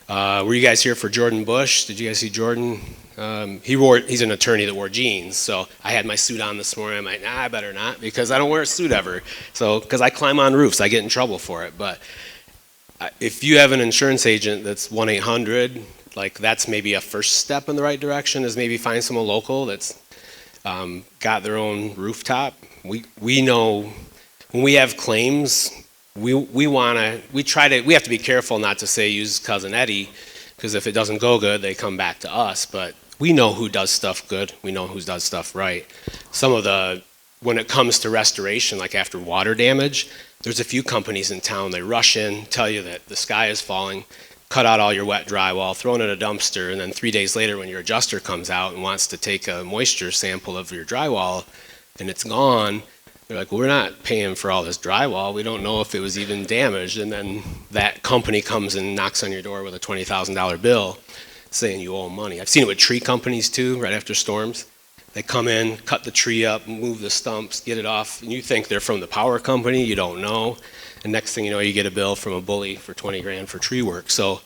were you guys here for Jordan Bush? Did you guys see Jordan? He's an attorney that wore jeans, so I had my suit on this morning. I'm like, I better not, because I don't wear a suit ever. So, because I climb on roofs, I get in trouble for it. But if you have an insurance agent that's 1-800, like that's maybe a first step in the right direction, is maybe find someone local that's got their own rooftop. We know when we have claims, we have to be careful not to say use Cousin Eddie, because if it doesn't go good, they come back to us. But we know who does stuff good. We know who does stuff right. When it comes to restoration, like after water damage, there's a few companies in town, they rush in, tell you that the sky is falling, cut out all your wet drywall, throw it in a dumpster, and then 3 days later when your adjuster comes out and wants to take a moisture sample of your drywall and it's gone, they're like, well, we're not paying for all this drywall. We don't know if it was even damaged. And then that company comes and knocks on your door with a $20,000 bill saying you owe them money. I've seen it with tree companies too, right after storms. They come in, cut the tree up, move the stumps, get it off, and you think they're from the power company, you don't know. And next thing you know, you get a bill from a bully for 20 grand for tree work. So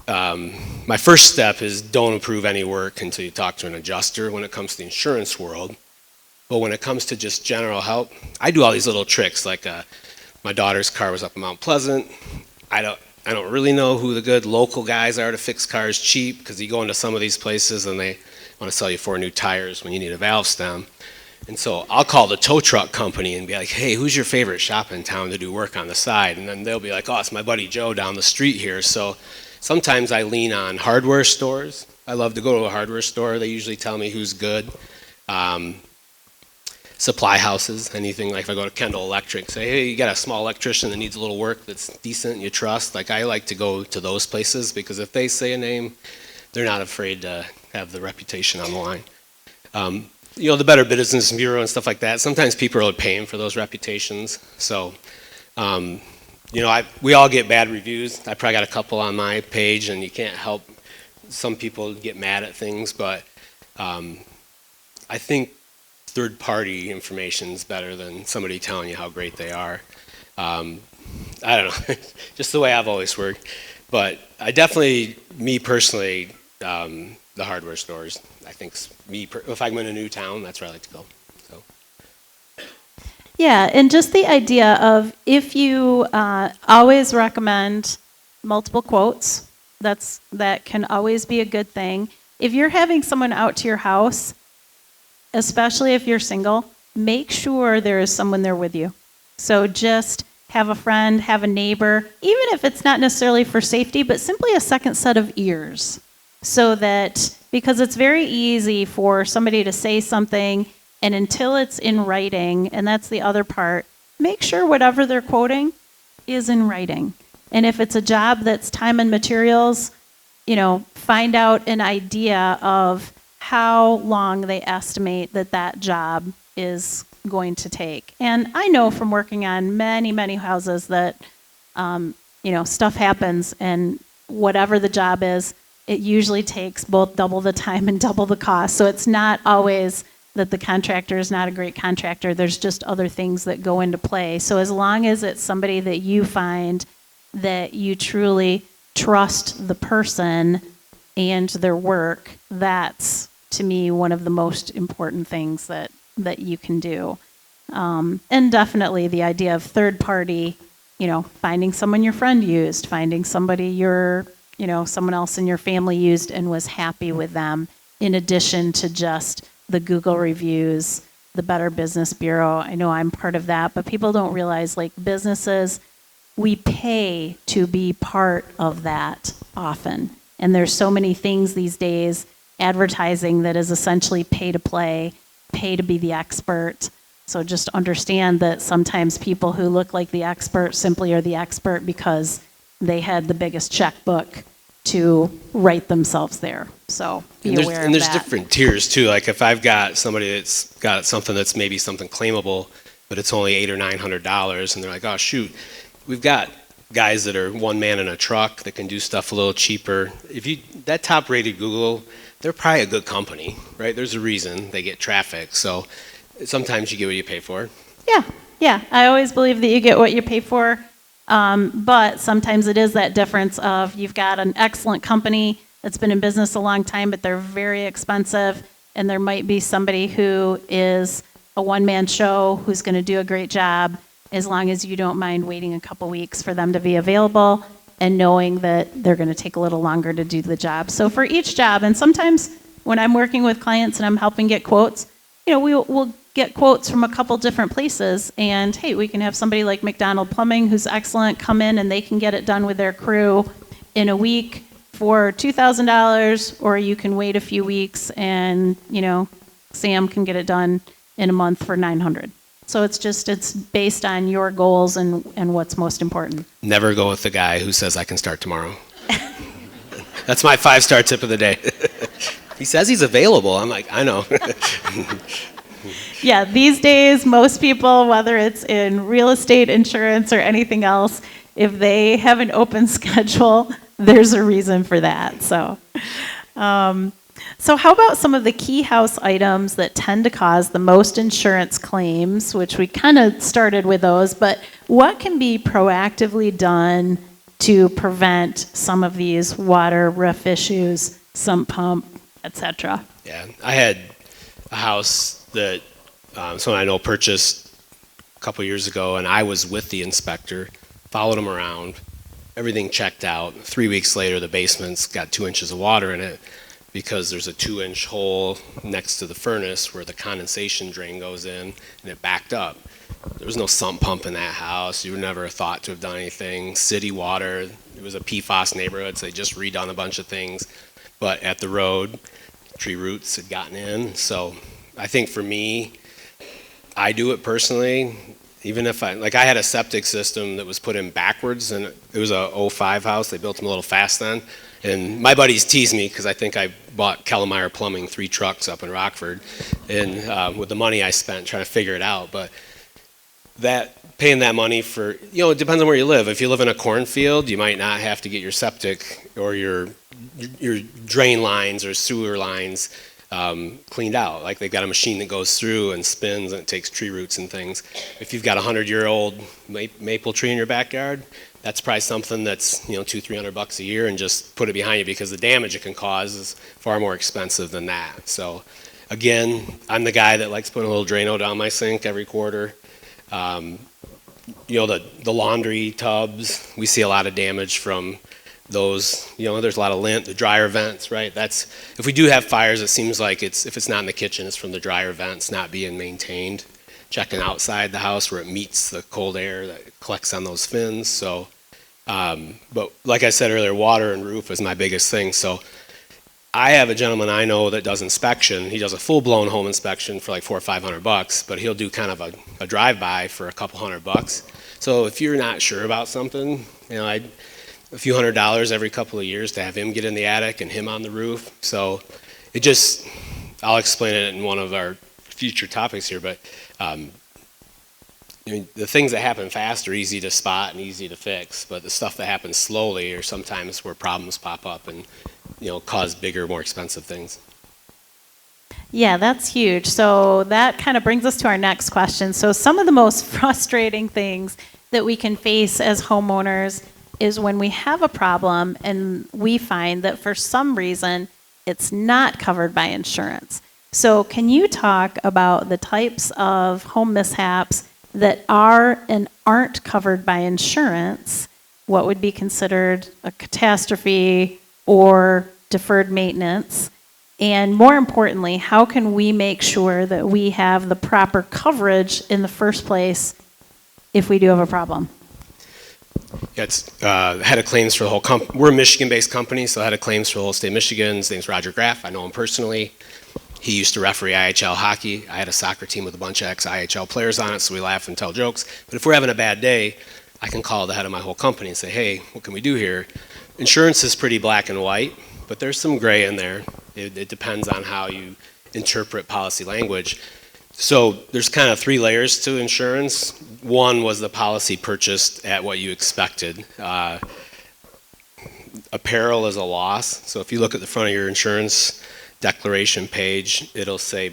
my first step is don't approve any work until you talk to an adjuster when it comes to the insurance world. But when it comes to just general help, I do all these little tricks. Like my daughter's car was up in Mount Pleasant. I don't really know who the good local guys are to fix cars cheap, because you go into some of these places and they want to sell you 4 new tires when you need a valve stem. And so I'll call the tow truck company and be like, hey, who's your favorite shop in town to do work on the side? And then they'll be like, oh, it's my buddy Joe down the street here. So sometimes I lean on hardware stores. I love to go to a hardware store. They usually tell me who's good. Supply houses, anything, like if I go to Kendall Electric, say, hey, you got a small electrician that needs a little work that's decent and you trust. Like, I like to go to those places because if they say a name, they're not afraid to have the reputation on the line. The Better Business Bureau and stuff like that, sometimes people are paying for those reputations. So, we all get bad reviews. I probably got a couple on my page, and you can't help some people get mad at things, but I think third-party information is better than somebody telling you how great they are. I don't know, just the way I've always worked. But I definitely, me personally, the hardware stores, I think, if I'm in a new town, that's where I like to go. So. Yeah, and just the idea of, if you always recommend multiple quotes, that can always be a good thing. If you're having someone out to your house, especially if you're single, make sure there is someone there with you. So just have a friend, have a neighbor, even if it's not necessarily for safety, but simply a second set of ears. So that, because it's very easy for somebody to say something, and until it's in writing, and that's the other part, make sure whatever they're quoting is in writing. And if it's a job that's time and materials, find out an idea of how long they estimate that job is going to take. And I know from working on many, many houses that, stuff happens, and whatever the job is, it usually takes both double the time and double the cost. So it's not always that the contractor is not a great contractor. There's just other things that go into play. So as long as it's somebody that you find that you truly trust the person and their work, that's, to me, one of the most important things that you can do. And definitely the idea of third party, finding someone your friend used, finding somebody someone else in your family used and was happy with them, in addition to just the Google reviews, the Better Business Bureau. I know I'm part of that, but people don't realize, like, businesses, we pay to be part of that often. And there's so many things these days, advertising, that is essentially pay to play, pay to be the expert. So just understand that sometimes people who look like the expert simply are the expert because they had the biggest checkbook to write themselves there. So be aware of that. And there's different tiers too. Like if I've got somebody that's got something that's maybe something claimable, but it's only $800 or $900, and they're like, oh shoot, we've got guys that are one man in a truck that can do stuff a little cheaper. That top rated Google, they're probably a good company, right? There's a reason they get traffic. So sometimes you get what you pay for. Yeah. I always believe that you get what you pay for. But sometimes it is that difference of, you've got an excellent company that's been in business a long time, but they're very expensive, and there might be somebody who is a one-man show who's going to do a great job, as long as you don't mind waiting a couple weeks for them to be available and knowing that they're going to take a little longer to do the job. So for each job, and sometimes when I'm working with clients and I'm helping get quotes, we'll get quotes from a couple different places, and hey, we can have somebody like McDonald Plumbing, who's excellent, come in and they can get it done with their crew in a week for $2,000, or you can wait a few weeks and, Sam can get it done in a month for $900. So it's based on your goals and what's most important. Never go with the guy who says I can start tomorrow. That's my 5-star tip of the day. He says he's available. I'm like, I know. Yeah, these days, most people, whether it's in real estate, insurance, or anything else, if they have an open schedule, there's a reason for that. So how about some of the key house items that tend to cause the most insurance claims, which we kind of started with those, but what can be proactively done to prevent some of these water, roof issues, sump pump, etc.? Yeah, I had a house that someone I know purchased a couple years ago, and I was with the inspector, followed him around, everything checked out. 3 weeks later, the basement's got 2 inches of water in it because there's a 2-inch hole next to the furnace where the condensation drain goes in, and it backed up. There was no sump pump in that house. You would never have thought to have done anything. City water, it was a PFAS neighborhood, so they just redone a bunch of things. But at the road, tree roots had gotten in. So I think for me, I do it personally. Even if I had a septic system that was put in backwards, and it was a '05 house. They built them a little fast then. And my buddies tease me because I think I bought Kellemeyer Plumbing 3 trucks up in Rockford, and with the money I spent trying to figure it out. But paying that money for, it depends on where you live. If you live in a cornfield, you might not have to get your septic or your drain lines or sewer lines cleaned out. Like they've got a machine that goes through and spins and it takes tree roots and things. If you've got a 100-year-old maple tree in your backyard, that's probably something that's $200-300 a year, and just put it behind you, because the damage it can cause is far more expensive than that. So again, I'm the guy that likes putting a little Drano down my sink every quarter. The laundry tubs, we see a lot of damage from those. There's a lot of lint, the dryer vents, right? That's, if we do have fires, it seems like if it's not in the kitchen, it's from the dryer vents not being maintained. Checking outside the house where it meets the cold air that collects on those fins. So, but like I said earlier, water and roof is my biggest thing. So I have a gentleman I know that does inspection. He does a full-blown home inspection for like $400 or $500, but he'll do kind of a drive-by for a couple $100. So if you're not sure about something, a few $100s every couple of years to have him get in the attic and him on the roof. So I'll explain it in one of our future topics here, but the things that happen fast are easy to spot and easy to fix, but the stuff that happens slowly are sometimes where problems pop up and cause bigger, more expensive things. Yeah, that's huge. So that kind of brings us to our next question. So some of the most frustrating things that we can face as homeowners is when we have a problem and we find that for some reason it's not covered by insurance. So can you talk about the types of home mishaps that are and aren't covered by insurance? What would be considered a catastrophe or deferred maintenance? And more importantly, how can we make sure that we have the proper coverage in the first place if we do have a problem? Yeah, it's head of claims for the whole company. We're a Michigan-based company, so head of claims for the whole state of Michigan. His name's Roger Graff. I know him personally. He used to referee IHL hockey. I had a soccer team with a bunch of ex-IHL players on it, so we laugh and tell jokes. But if we're having a bad day, I can call the head of my whole company and say, hey, what can we do here? Insurance is pretty black and white, but there's some gray in there. It depends on how you interpret policy language. So there's kind of 3 layers to insurance. One was the policy purchased at what you expected. Apparel is a loss. So if you look at the front of your insurance declaration page, it'll say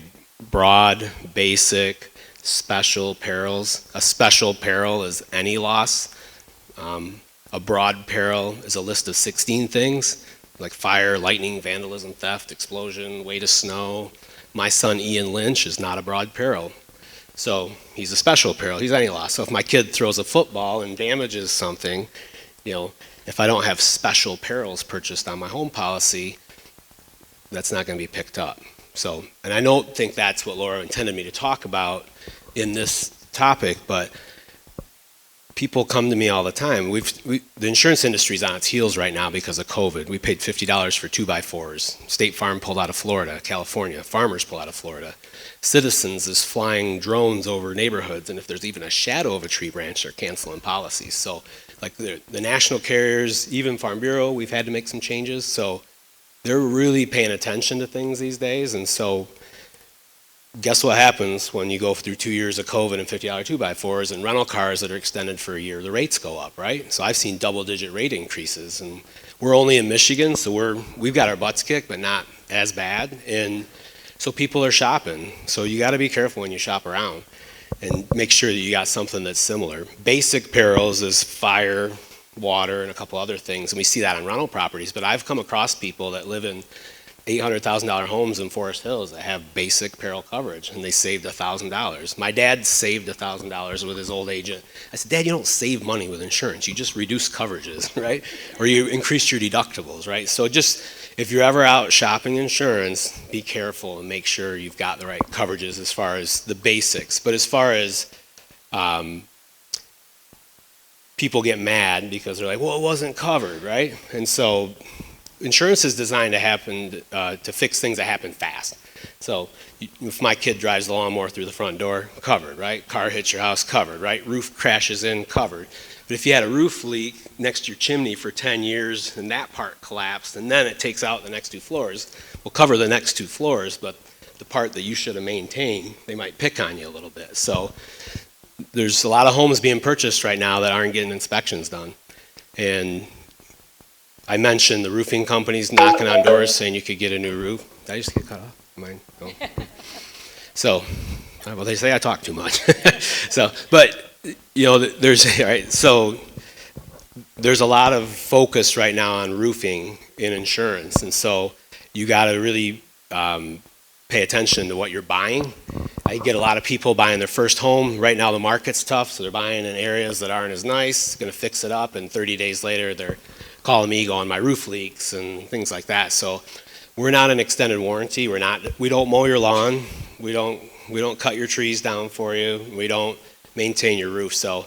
broad, basic, special perils. A special peril is any loss. A broad peril is a list of 16 things, like fire, lightning, vandalism, theft, explosion, weight of snow. My son Ian Lynch is not a broad peril. So he's a special peril. He's any loss. So if my kid throws a football and damages something, if I don't have special perils purchased on my home policy, that's not going to be picked up. So, and I don't think that's what Laura intended me to talk about in this topic, but people come to me all the time. The insurance industry's on its heels right now because of COVID. We paid $50 for 2x4s. State Farm pulled out of Florida, California. Farmers pulled out of Florida. Citizens is flying drones over neighborhoods, and if there's even a shadow of a tree branch, they're canceling policies. So, like the national carriers, even Farm Bureau, we've had to make some changes. So, they're really paying attention to things these days, and so guess what happens when you go through 2 years of COVID and $50 2x4s and rental cars that are extended for a year? The rates go up, right? So I've seen double-digit rate increases, and we're only in Michigan, so we've got our butts kicked, but not as bad, and so people are shopping. So you got to be careful when you shop around and make sure that you got something that's similar. Basic perils is fire, water, and a couple other things, and we see that on rental properties. But I've come across people that live in $800,000 homes in Forest Hills that have basic peril coverage, and they saved $1,000. My dad saved $1,000 with his old agent. I said, Dad, you don't save money with insurance. You just reduce coverages, right? Or you increase your deductibles, right? So just, if you're ever out shopping insurance, be careful and make sure you've got the right coverages as far as the basics. But as far as people get mad because they're like, well, it wasn't covered, right? And so insurance is designed to happen to fix things that happen fast. So if my kid drives the lawnmower through the front door, covered, right? Car hits your house, covered, right? Roof crashes in, covered. But if you had a roof leak next to your chimney for 10 years and that part collapsed and then it takes out the next 2 floors, we'll cover the next 2 floors, but the part that you should have maintained, they might pick on you a little bit. So there's a lot of homes being purchased right now that aren't getting inspections done. And I mentioned the roofing companies knocking on doors saying you could get a new roof. Did I just get cut off? Mine? No. So, well, they say I talk too much. So, but you know, there's right. So, there's a lot of focus right now on roofing in insurance, and so you got to really pay attention to what you're buying. I get a lot of people buying their first home. Right now, the market's tough, so they're buying in areas that aren't as nice. Going to fix it up, and 30 days later, they're calling me going, my roof leaks and things like that. So we're not an extended warranty. We don't mow your lawn. We don't cut your trees down for you. We don't maintain your roof. So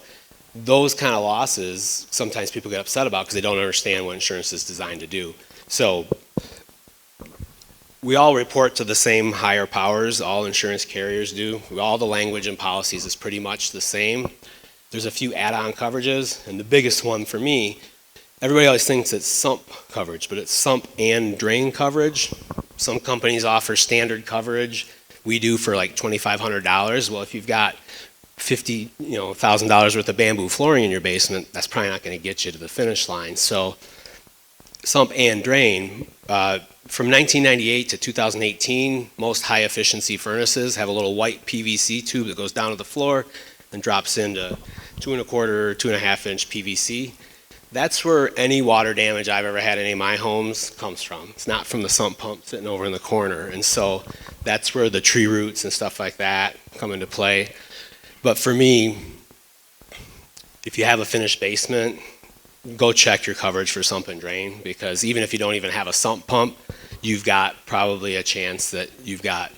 those kind of losses, sometimes people get upset about because they don't understand what insurance is designed to do. So we all report to the same higher powers. All insurance carriers do. All the language and policies is pretty much the same. There's a few add-on coverages, and the biggest one for me, everybody always thinks it's sump coverage, but it's sump and drain coverage. Some companies offer standard coverage. We do for like $2,500. Well, if you've got $1,000 worth of bamboo flooring in your basement, that's probably not going to get you to the finish line. So sump and drain. From 1998 to 2018, most high efficiency furnaces have a little white PVC tube that goes down to the floor and drops into 2 1/4, 2.5 inch PVC. That's where any water damage I've ever had in any of my homes comes from. It's not from the sump pump sitting over in the corner. And so that's where the tree roots and stuff like that come into play. But for me, if you have a finished basement, go check your coverage for sump and drain, because even if you don't even have a sump pump, you've got probably a chance that you've got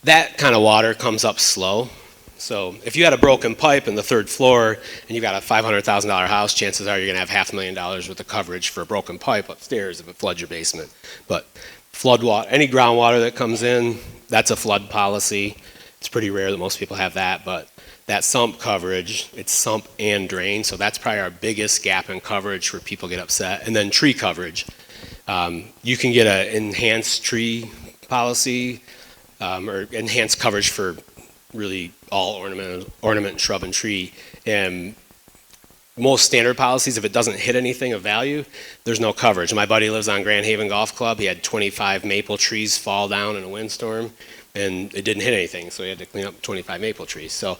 that kind of water comes up slow. So if you had a broken pipe in the 3rd floor and you've got a $500,000 house, chances are you're going to have $500,000 worth of coverage for a broken pipe upstairs if it floods your basement. But flood water, any groundwater that comes in, that's a flood policy. It's pretty rare that most people have that, but that sump coverage, it's sump and drain, so that's probably our biggest gap in coverage where people get upset. And then tree coverage. You can get an enhanced tree policy or enhanced coverage for really all ornament, shrub, and tree. And most standard policies, if it doesn't hit anything of value, there's no coverage. My buddy lives on Grand Haven Golf Club. He had 25 maple trees fall down in a windstorm, and it didn't hit anything, so he had to clean up 25 maple trees. So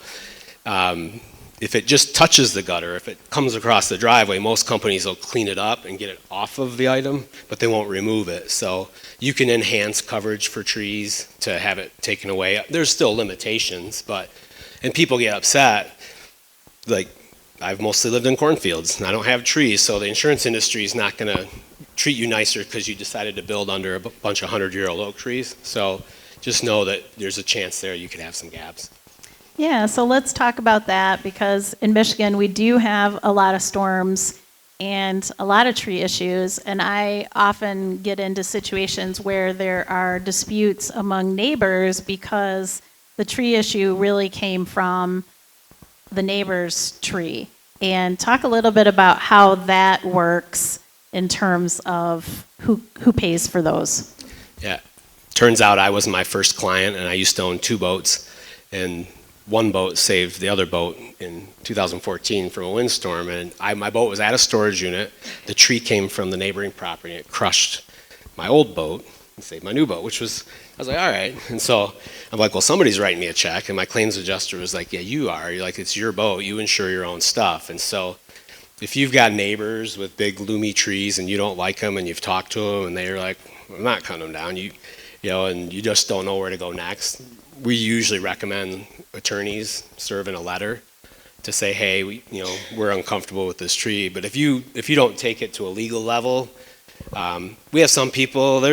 if it just touches the gutter, if it comes across the driveway, most companies will clean it up and get it off of the item, but they won't remove it. So you can enhance coverage for trees to have it taken away. There's still limitations, and people get upset. Like, I've mostly lived in cornfields, and I don't have trees, so the insurance industry is not going to treat you nicer because you decided to build under a bunch of 100-year-old oak trees. So just know that there's a chance there you could have some gaps. Yeah, so let's talk about that because in Michigan we do have a lot of storms and a lot of tree issues, and I often get into situations where there are disputes among neighbors because the tree issue really came from the neighbor's tree. And talk a little bit about how that works in terms of who pays for those. Yeah. Turns out I was my first client, and I used to own 2 boats, and one boat saved the other boat in 2014 from a windstorm, and my boat was at a storage unit. The tree came from the neighboring property, and it crushed my old boat and saved my new boat, I was like, all right. And so I'm like, well, somebody's writing me a check, and my claims adjuster was like, yeah, you are. You're like, it's your boat. You insure your own stuff. And so if you've got neighbors with big loomy trees and you don't like them and you've talked to them and they're like, I'm not cutting them down, you know, and you just don't know where to go next, we usually recommend attorneys serve in a letter to say, hey, we're uncomfortable with this tree. But if you don't take it to a legal level, we have some people.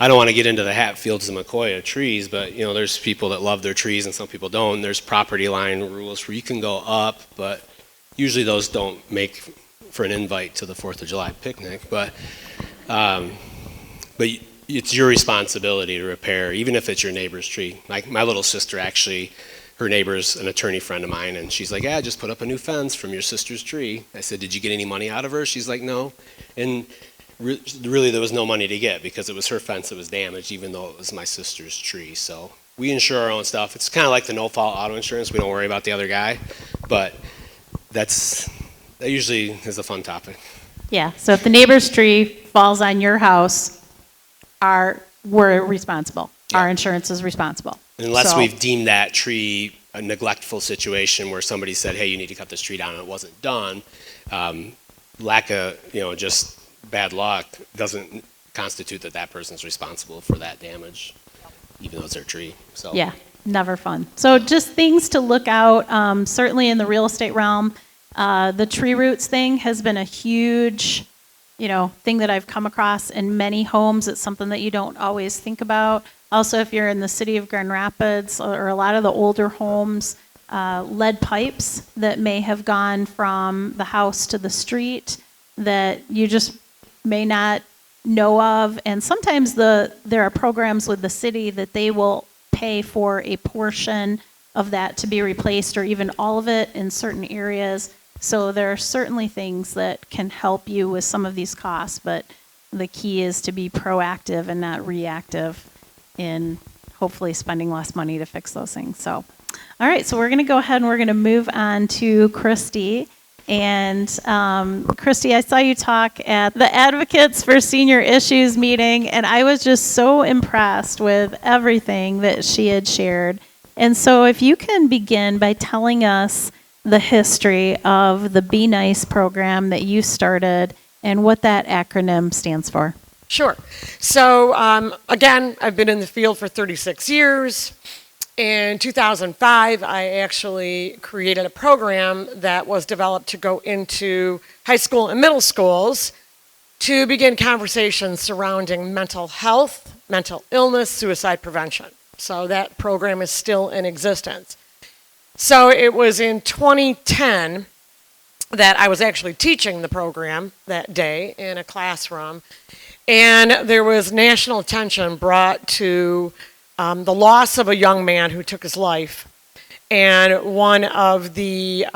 I don't want to get into the Hatfields and McCoy of trees, but there's people that love their trees and some people don't. There's property line rules where you can go up, but usually those don't make for an invite to the 4th of July picnic. But it's your responsibility to repair, even if it's your neighbor's tree. Like my little sister, actually, her neighbor's an attorney friend of mine, and she's like, yeah, I just put up a new fence from your sister's tree. I said, did you get any money out of her? She's like, no. And really there was no money to get because it was her fence that was damaged, even though it was my sister's tree. So we insure our own stuff. It's kind of like the no-fault auto insurance. We don't worry about the other guy, but that usually is a fun topic. Yeah, so if the neighbor's tree falls on your house, we're responsible. Yeah. Our insurance is responsible. Unless we've deemed that tree a neglectful situation where somebody said, hey, you need to cut this tree down, and it wasn't done, lack of, just bad luck doesn't constitute that person's responsible for that damage, even though it's their tree. So Yeah, never fun. So just things to look out, certainly in the real estate realm. The tree roots thing has been a huge thing that I've come across in many homes. It's something that you don't always think about. Also, if you're in the city of Grand Rapids or a lot of the older homes, lead pipes that may have gone from the house to the street that you just may not know of. And sometimes there are programs with the city that they will pay for a portion of that to be replaced or even all of it in certain areas. So there are certainly things that can help you with some of these costs, but the key is to be proactive and not reactive in hopefully spending less money to fix those things. So, all right, so we're going to go ahead and we're going to move on to Christy. And Christy, I saw you talk at the Advocates for Senior Issues meeting, and I was just so impressed with everything that she had shared. And so if you can begin by telling us the history of the Be Nice program that you started and what that acronym stands for. Sure. So again, I've been in the field for 36 years. In 2005, I actually created a program that was developed to go into high school and middle schools to begin conversations surrounding mental health, mental illness, suicide prevention. So that program is still in existence. So it was in 2010 that I was actually teaching the program that day in a classroom, and there was national attention brought to the loss of a young man who took his life. And one of the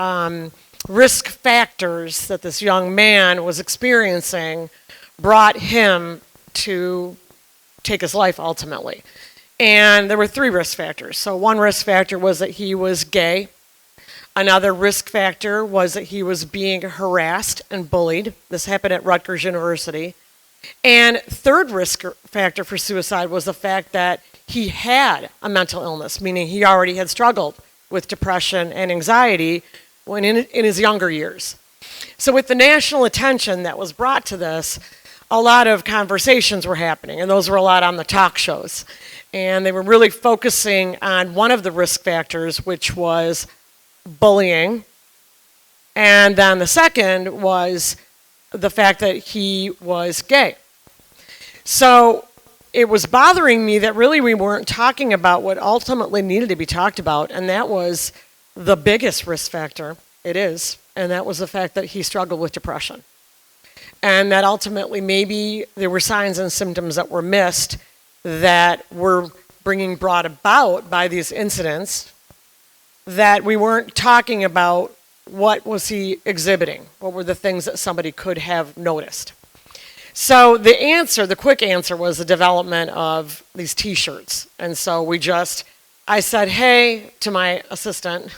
risk factors that this young man was experiencing brought him to take his life ultimately. And there were 3 risk factors. So one risk factor was that he was gay. Another risk factor was that he was being harassed and bullied. This happened at Rutgers University. And third risk factor for suicide was the fact that he had a mental illness, meaning he already had struggled with depression and anxiety when in his younger years. So with the national attention that was brought to this, a lot of conversations were happening, and those were a lot on the talk shows. And they were really focusing on one of the risk factors, which was bullying. And then the second was the fact that he was gay. So it was bothering me that really we weren't talking about what ultimately needed to be talked about, and that was the biggest risk factor. It is, and that was the fact that he struggled with depression. And that ultimately maybe there were signs and symptoms that were missed that were brought about by these incidents, that we weren't talking about what was he exhibiting, what were the things that somebody could have noticed. So the quick answer was the development of these t-shirts. And so I said, hey, to my assistant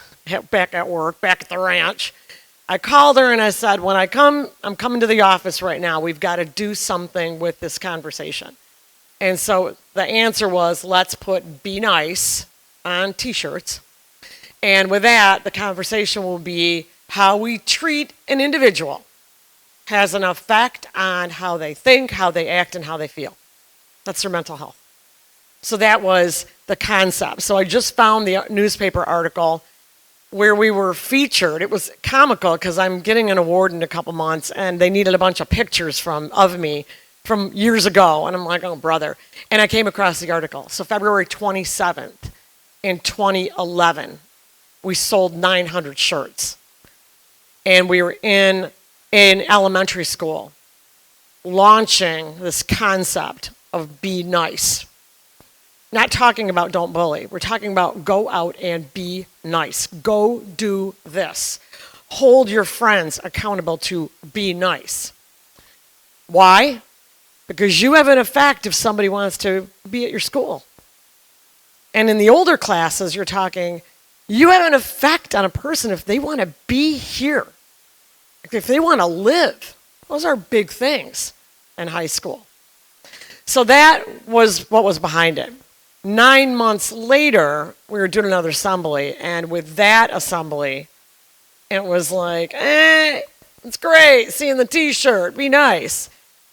back at work, back at the ranch. I called her and I said, I'm coming to the office right now. We've got to do something with this conversation. And so the answer was, let's put Be Nice on t-shirts. And with that, the conversation will be how we treat an individual has an effect on how they think, how they act, and how they feel. That's their mental health. So that was the concept. So I just found the newspaper article where we were featured. It was comical because I'm getting an award in a couple months, and they needed a bunch of pictures of me from years ago. And I'm like, oh, brother. And I came across the article. So February 27th in 2011, we sold 900 shirts. And we were in elementary school launching this concept of Be Nice. Not talking about don't bully. We're talking about go out and be nice. Go do this. Hold your friends accountable to be nice. Why? Because you have an effect if somebody wants to be at your school. And in the older classes, you're talking, you have an effect on a person if they want to be here. If they want to live. Those are big things in high school. So that was what was behind it. 9 months later, we were doing another assembly, and with that assembly, it was like, it's great, seeing the t-shirt, be nice.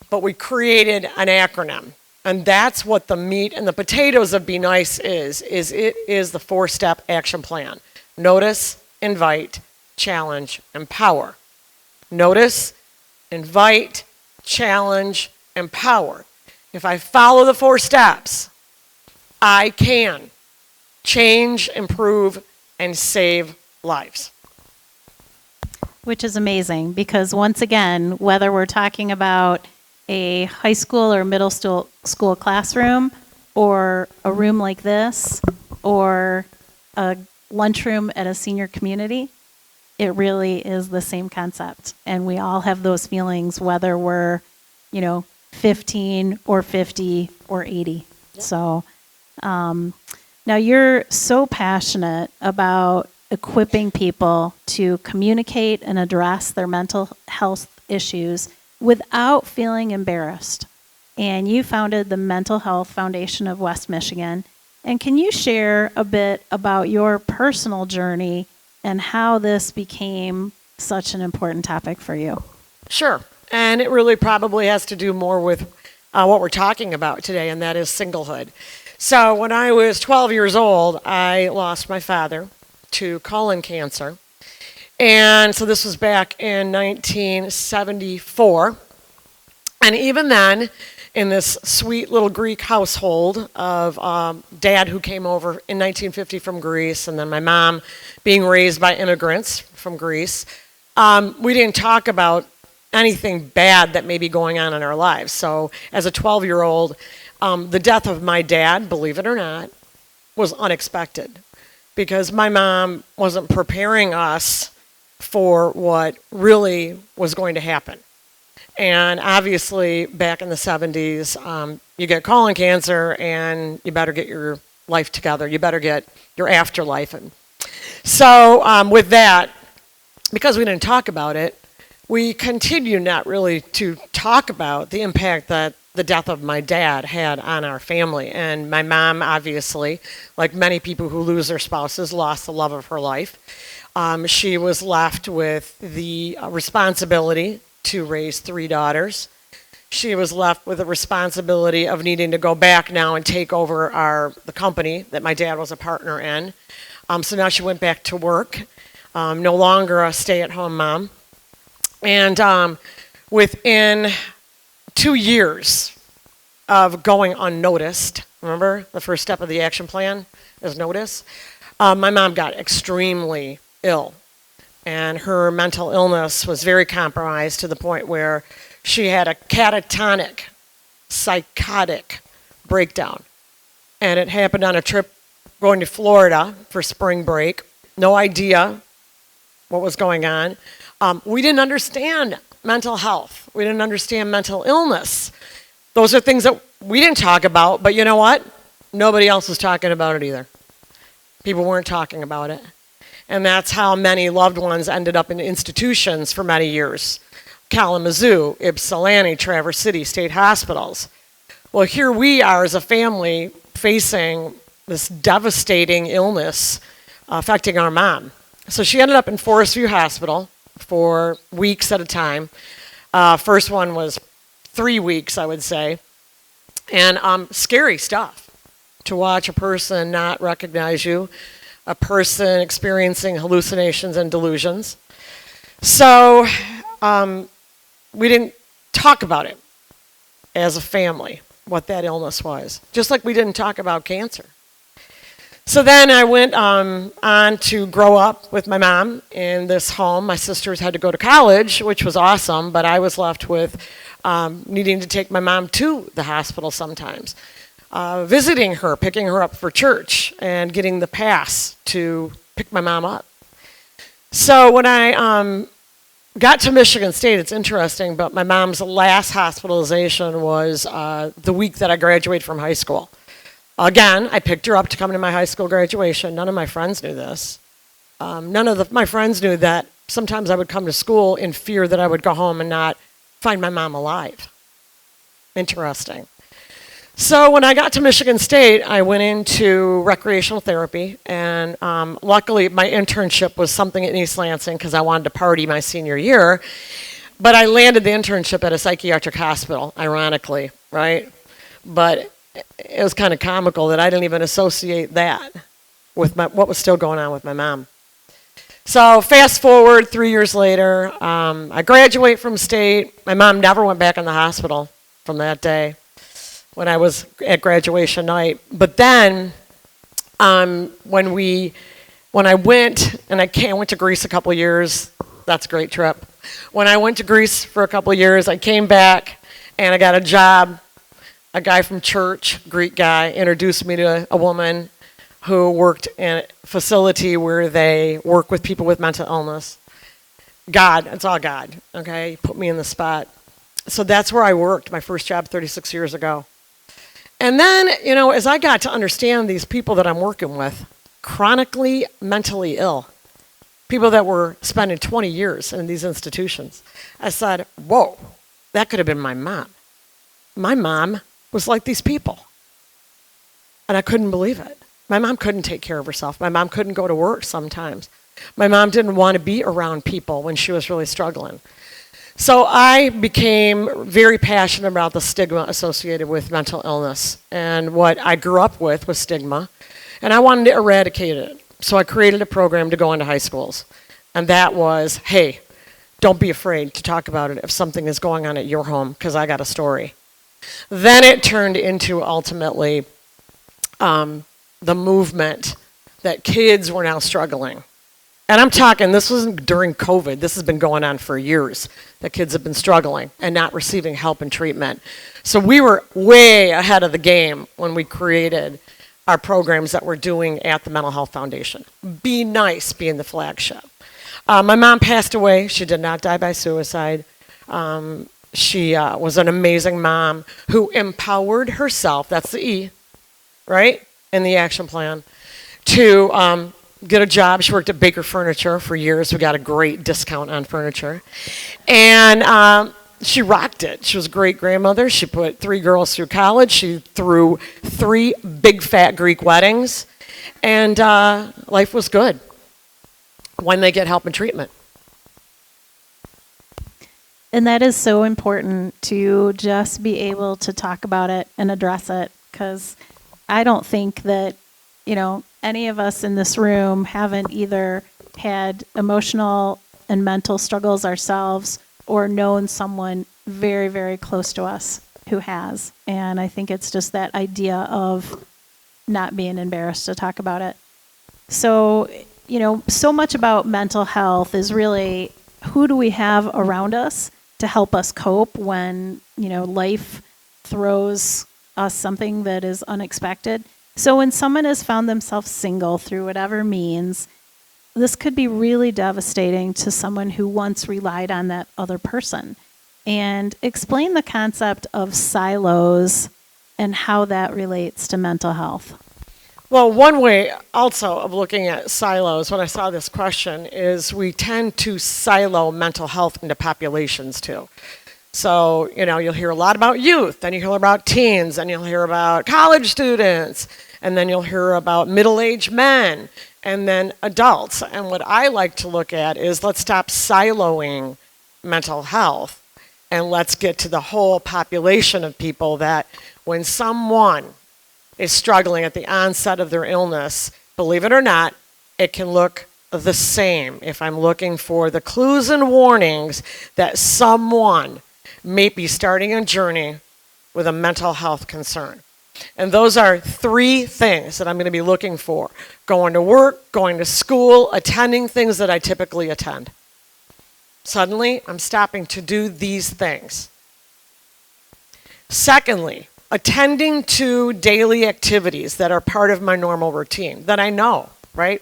But we created an acronym, and that's what the meat and the potatoes of Be Nice is it is the 4-step action plan. Notice, invite, challenge, empower. Notice, invite, challenge, empower. If I follow the 4 steps, I can change, improve, and save lives. Which is amazing because once again, whether we're talking about a high school or middle school classroom or a room like this or a lunchroom at a senior community, it really is the same concept. And we all have those feelings whether we're, 15 or 50 or 80. Yep. So now you're so passionate about equipping people to communicate and address their mental health issues without feeling embarrassed. And you founded the Mental Health Foundation of West Michigan. And can you share a bit about your personal journey and how this became such an important topic for you? Sure. And it really probably has to do more with what we're talking about today, and that is singlehood. So when I was 12 years old, I lost my father to colon cancer. And so this was back in 1974. And even then, in this sweet little Greek household of dad who came over in 1950 from Greece, and then my mom being raised by immigrants from Greece, we didn't talk about anything bad that may be going on in our lives. So as a 12-year-old, the death of my dad, believe it or not, was unexpected because my mom wasn't preparing us for what really was going to happen. And obviously, back in the 70s, you get colon cancer and you better get your life together. You better get your afterlife. And so with that, because we didn't talk about it, we continue not really to talk about the impact that the death of my dad had on our family. And my mom, obviously, like many people who lose their spouses, lost the love of her life. She was left with the responsibility to raise 3 daughters. She was left with the responsibility of needing to go back now and take over the company that my dad was a partner in. So now she went back to work, no longer a stay-at-home mom. And within 2 years, of going unnoticed. Remember, the first step of the action plan is notice. My mom got extremely ill, and her mental illness was very compromised to the point where she had a catatonic, psychotic breakdown. And it happened on a trip going to Florida for spring break. No idea what was going on. We didn't understand mental health. We didn't understand mental illness. Those are things that we didn't talk about, but you know what? Nobody else was talking about it either. People weren't talking about it. And that's how many loved ones ended up in institutions for many years. Kalamazoo, Ypsilanti, Traverse City, state hospitals. Well, here we are as a family facing this devastating illness affecting our mom. So she ended up in Forest View Hospital for weeks at a time. First one was 3 weeks, I would say. And scary stuff to watch a person not recognize you, a person experiencing hallucinations and delusions. So we didn't talk about it as a family, what that illness was, just like we didn't talk about cancer. So then I went on to grow up with my mom in this home. My sisters had to go to college, which was awesome, but I was left with needing to take my mom to the hospital sometimes, visiting her, picking her up for church, and getting the pass to pick my mom up. So when I got to Michigan State, it's interesting, but my mom's last hospitalization was the week that I graduated from high school. Again, I picked her up to come to my high school graduation. None of my friends knew this. None of my friends knew that sometimes I would come to school in fear that I would go home and not find my mom alive. Interesting. So when I got to Michigan State, I went into recreational therapy, and luckily my internship was something in East Lansing because I wanted to party my senior year. But I landed the internship at a psychiatric hospital, ironically, right? But it was kind of comical that I didn't even associate that with what was still going on with my mom. So fast forward 3 years later, I graduate from state. My mom never went back in the hospital from that day when I was at graduation night. But then when I went, and I went to Greece a couple of years. That's a great trip. When I went to Greece for a couple of years, I came back and I got a job. A guy from church, Greek guy, introduced me to a woman who worked in a facility where they work with people with mental illness. God, it's all God, okay? He put me in the spot. So that's where I worked, my first job 36 years ago. And then, as I got to understand these people that I'm working with, chronically mentally ill, people that were spending 20 years in these institutions, I said, whoa, that could have been my mom. My mom was like these people. And I couldn't believe it. My mom couldn't take care of herself. My mom couldn't go to work sometimes. My mom didn't want to be around people when she was really struggling. So I became very passionate about the stigma associated with mental illness. And what I grew up with was stigma. And I wanted to eradicate it. So I created a program to go into high schools. And that was, hey, don't be afraid to talk about it if something is going on at your home, because I got a story. Then it turned into ultimately the movement that kids were now struggling. And I'm talking, this wasn't during COVID. This has been going on for years, that kids have been struggling and not receiving help and treatment. So we were way ahead of the game when we created our programs that we're doing at the Mental Health Foundation. Be Nice being the flagship. My mom passed away. She did not die by suicide. She was an amazing mom who empowered herself, that's the E, right, in the action plan, to get a job. She worked at Baker Furniture for years. We got a great discount on furniture. And she rocked it. She was a great grandmother. She put 3 girls through college. She threw 3 big fat Greek weddings. And life was good when they get help and treatment. And that is so important to just be able to talk about it and address it, because I don't think that, any of us in this room haven't either had emotional and mental struggles ourselves or known someone very, very close to us who has. And I think it's just that idea of not being embarrassed to talk about it. So, so much about mental health is really who do we have around us to help us cope when, life throws us something that is unexpected. So when someone has found themselves single through whatever means, this could be really devastating to someone who once relied on that other person. And explain the concept of silos and how that relates to mental health. Well, one way also of looking at silos when I saw this question is we tend to silo mental health into populations too. So, you'll hear a lot about youth, then you hear about teens, then you'll hear about college students, and then you'll hear about middle-aged men, and then adults. And what I like to look at is let's stop siloing mental health and let's get to the whole population of people that when someone is struggling at the onset of their illness, believe it or not, it can look the same if I'm looking for the clues and warnings that someone may be starting a journey with a mental health concern. And those are 3 things that I'm going to be looking for: going to work, going to school, attending things that I typically attend. Suddenly, I'm stopping to do these things. Secondly, attending to daily activities that are part of my normal routine that I know, right?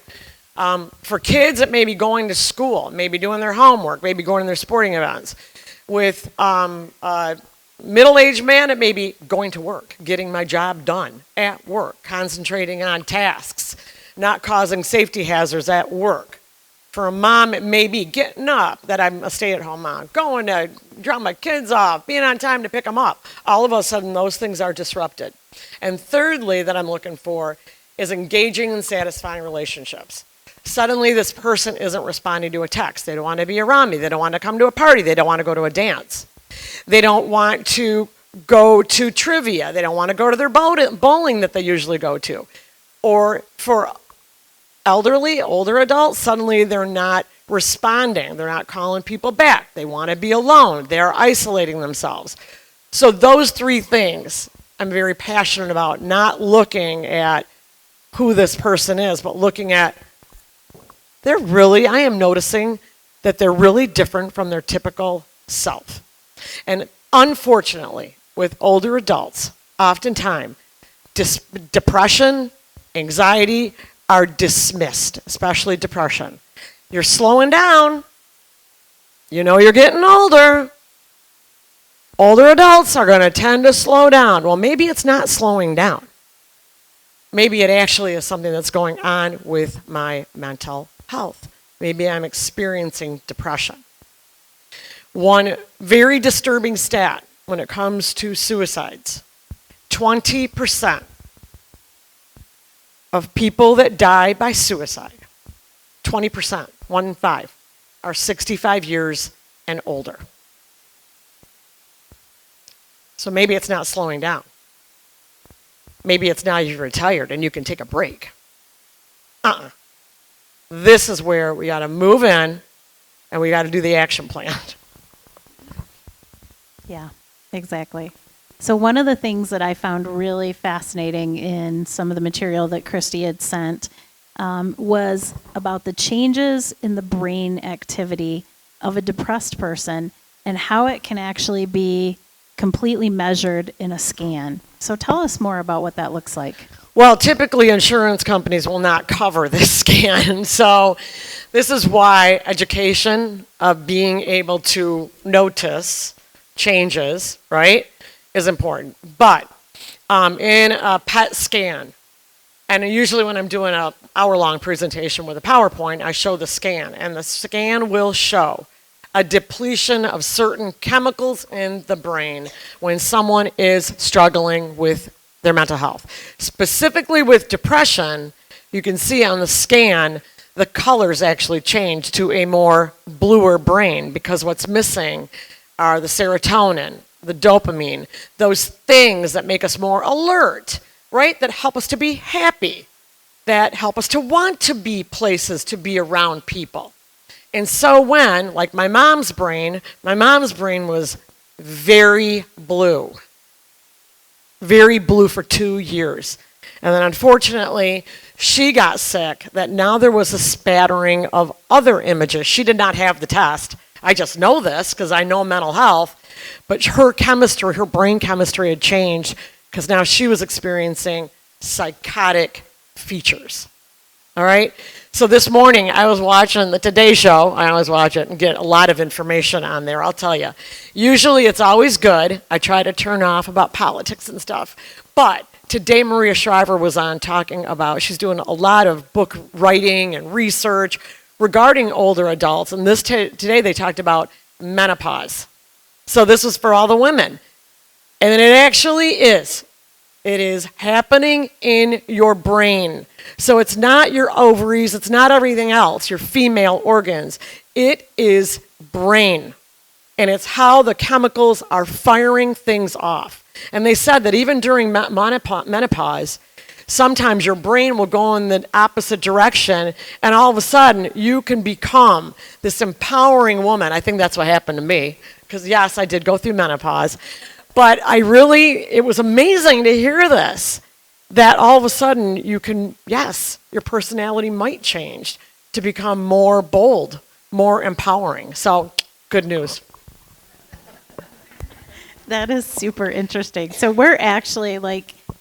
For kids, it may be going to school, maybe doing their homework, maybe going to their sporting events. With middle-aged man, it may be going to work, getting my job done at work, concentrating on tasks, not causing safety hazards at work. For a mom, it may be getting up, that I'm a stay-at-home mom, going to drop my kids off, being on time to pick them up. All of a sudden, those things are disrupted. And thirdly, that I'm looking for is engaging and satisfying relationships. Suddenly, this person isn't responding to a text. They don't want to be around me. They don't want to come to a party. They don't want to go to a dance. They don't want to go to trivia. They don't want to go to their bowling that they usually go to. Or for elderly, older adults, suddenly they're not responding. They're not calling people back. They want to be alone. They're isolating themselves. So those 3 things I'm very passionate about, not looking at who this person is, but looking at I am noticing that they're really different from their typical self. And unfortunately, with older adults, oftentimes, depression, anxiety are dismissed, especially depression. You're slowing down. You're getting older. Older adults are going to tend to slow down. Well, maybe it's not slowing down. Maybe it actually is something that's going on with my mental health. Maybe I'm experiencing depression. One very disturbing stat when it comes to suicides: 20% of people that die by suicide, 20%, 1 in 5, are 65 years and older. So maybe it's not slowing down. Maybe it's now you're retired and you can take a break. This is where we got to move in and we got to do the action plan. Yeah, exactly. So one of the things that I found really fascinating in some of the material that Christy had sent was about the changes in the brain activity of a depressed person and how it can actually be completely measured in a scan. So tell us more about what that looks like. Well, typically insurance companies will not cover this scan. So this is why education of being able to notice changes, right, is important. But in a PET scan, and usually when I'm doing an hour-long presentation with a PowerPoint, I show the scan. And the scan will show a depletion of certain chemicals in the brain when someone is struggling with their mental health. Specifically with depression, you can see on the scan, the colors actually change to a more bluer brain because what's missing are the serotonin, the dopamine, those things that make us more alert, right? That help us to be happy, that help us to want to be places, to be around people. And so when, like my mom's brain was very blue. very blue for 2 years. And then unfortunately, she got sick, that now there was a spattering of other images. She did not have the test. I just know this because I know mental health, but her chemistry, her brain chemistry had changed because now she was experiencing psychotic features. All right? So this morning I was watching the Today Show. I always watch it and get a lot of information on there, I'll tell you. Usually it's always good. I try to turn off about politics and stuff. But today Maria Shriver was on talking about, she's doing a lot of book writing and research regarding older adults. And today they talked about menopause. So this was for all the women. And it actually is. It is happening in your brain. So it's not your ovaries, it's not everything else, your female organs. It is brain. And it's how the chemicals are firing things off. And they said that even during menopause, sometimes your brain will go in the opposite direction, and all of a sudden you can become this empowering woman. I think that's what happened to me, because yes, I did go through menopause. But it was amazing to hear this, that all of a sudden you can, yes, your personality might change to become more bold, more empowering. So, good news. That is super interesting. So we're actually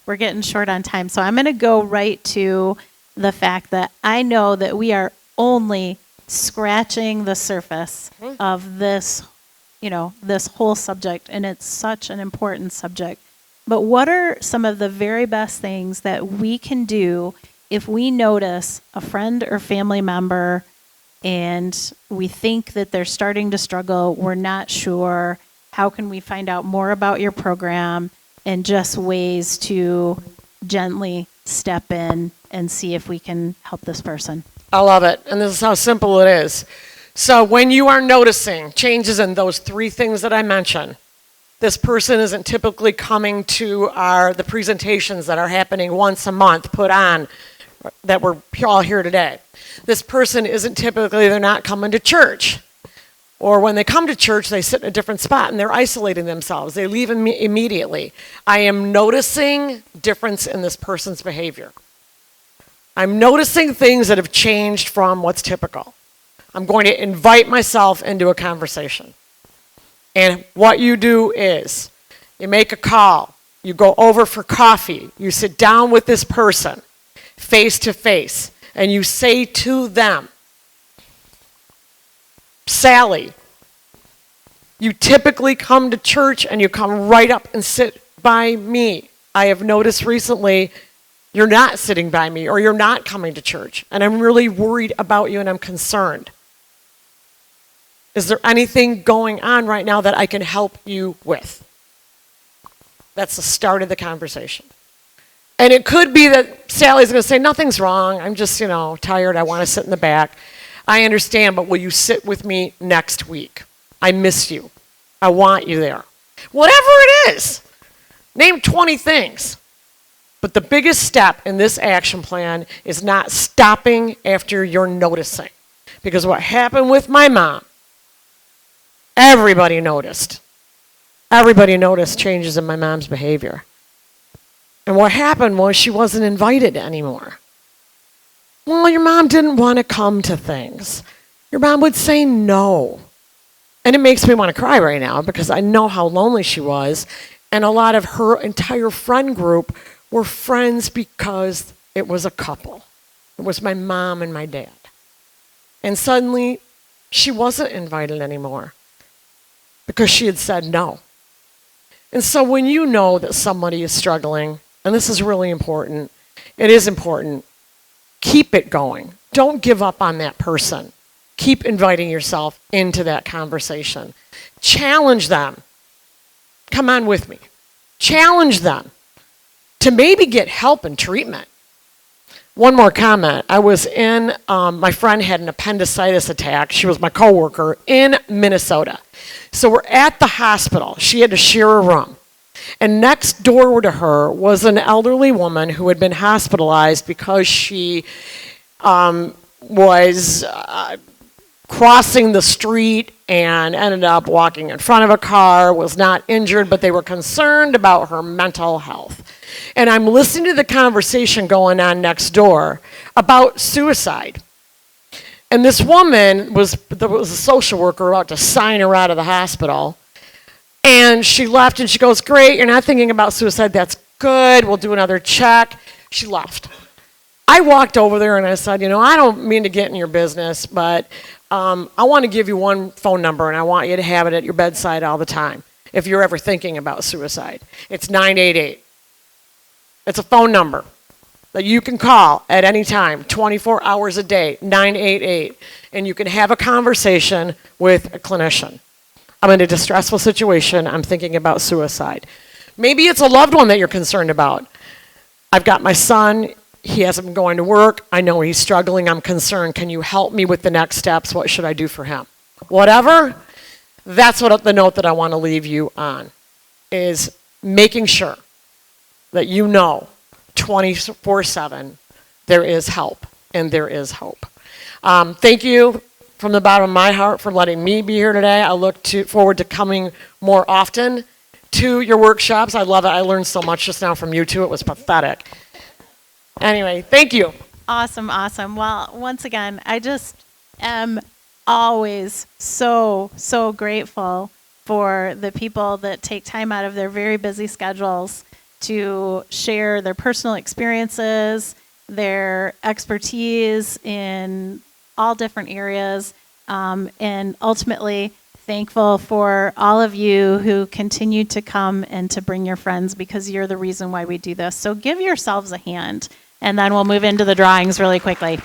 we're getting short on time. So I'm going to go right to the fact that I know that we are only scratching the surface of this, this whole subject, and it's such an important subject. But what are some of the very best things that we can do if we notice a friend or family member and we think that they're starting to struggle, we're not sure? How can we find out more about your program and just ways to gently step in and see if we can help this person? I love it. And this is how simple it is. So when you are noticing changes in those 3 things that I mentioned, this person isn't typically coming to the presentations that are happening once a month, put on, that we're all here today. This person isn't typically, they're not coming to church. Or when they come to church, they sit in a different spot and they're isolating themselves. They leave immediately. I am noticing difference in this person's behavior. I'm noticing things that have changed from what's typical. I'm going to invite myself into a conversation. And what you do is, you make a call, you go over for coffee, you sit down with this person, face to face, and you say to them, Sally, you typically come to church and you come right up and sit by me. I have noticed recently you're not sitting by me or you're not coming to church, and I'm really worried about you and I'm concerned. Is there anything going on right now that I can help you with? That's the start of the conversation. And it could be that Sally's going to say, nothing's wrong. I'm just, tired. I want to sit in the back. I understand, but will you sit with me next week? I miss you. I want you there. Whatever it is. Name 20 things. But the biggest step in this action plan is not stopping after you're noticing. Because what happened with my mom, everybody noticed. Everybody noticed changes in my mom's behavior. And what happened was she wasn't invited anymore. Well, your mom didn't want to come to things. Your mom would say no. And it makes me want to cry right now because I know how lonely she was. And a lot of her entire friend group were friends because it was a couple. It was my mom and my dad. And suddenly, she wasn't invited anymore because she had said no. And so when you know that somebody is struggling, and this is really important, it is important, keep it going. Don't give up on that person. Keep inviting yourself into that conversation. Challenge them. Come on with me. Challenge them to maybe get help and treatment. One more comment. I was in, my friend had an appendicitis attack. She was my coworker in Minnesota. So we're at the hospital. She had to share a room. And next door to her was an elderly woman who had been hospitalized because she was crossing the street and ended up walking in front of a car, was not injured, but they were concerned about her mental health. And I'm listening to the conversation going on next door about suicide. And this woman there was a social worker about to sign her out of the hospital. And she left and she goes, great, you're not thinking about suicide, that's good, we'll do another check. She left. I walked over there and I said, I don't mean to get in your business, but I want to give you one phone number and I want you to have it at your bedside all the time if you're ever thinking about suicide. It's 988. It's a phone number that you can call at any time, 24 hours a day, 988, and you can have a conversation with a clinician. I'm in a distressful situation, I'm thinking about suicide. Maybe it's a loved one that you're concerned about. I've got my son, he hasn't been going to work, I know he's struggling, I'm concerned, can you help me with the next steps, what should I do for him? Whatever, that's what the note that I want to leave you on, is making sure that 24/7 there is help and there is hope. Thank you from the bottom of my heart for letting me be here today. I look forward to coming more often to your workshops. I love it. I learned so much just now from you two. It was pathetic. Anyway, thank you. Awesome. Well, once again, I just am always so grateful for the people that take time out of their very busy schedules to share their personal experiences, their expertise in all different areas, and ultimately thankful for all of you who continue to come and to bring your friends, because you're the reason why we do this. So give yourselves a hand, and then we'll move into the drawings really quickly.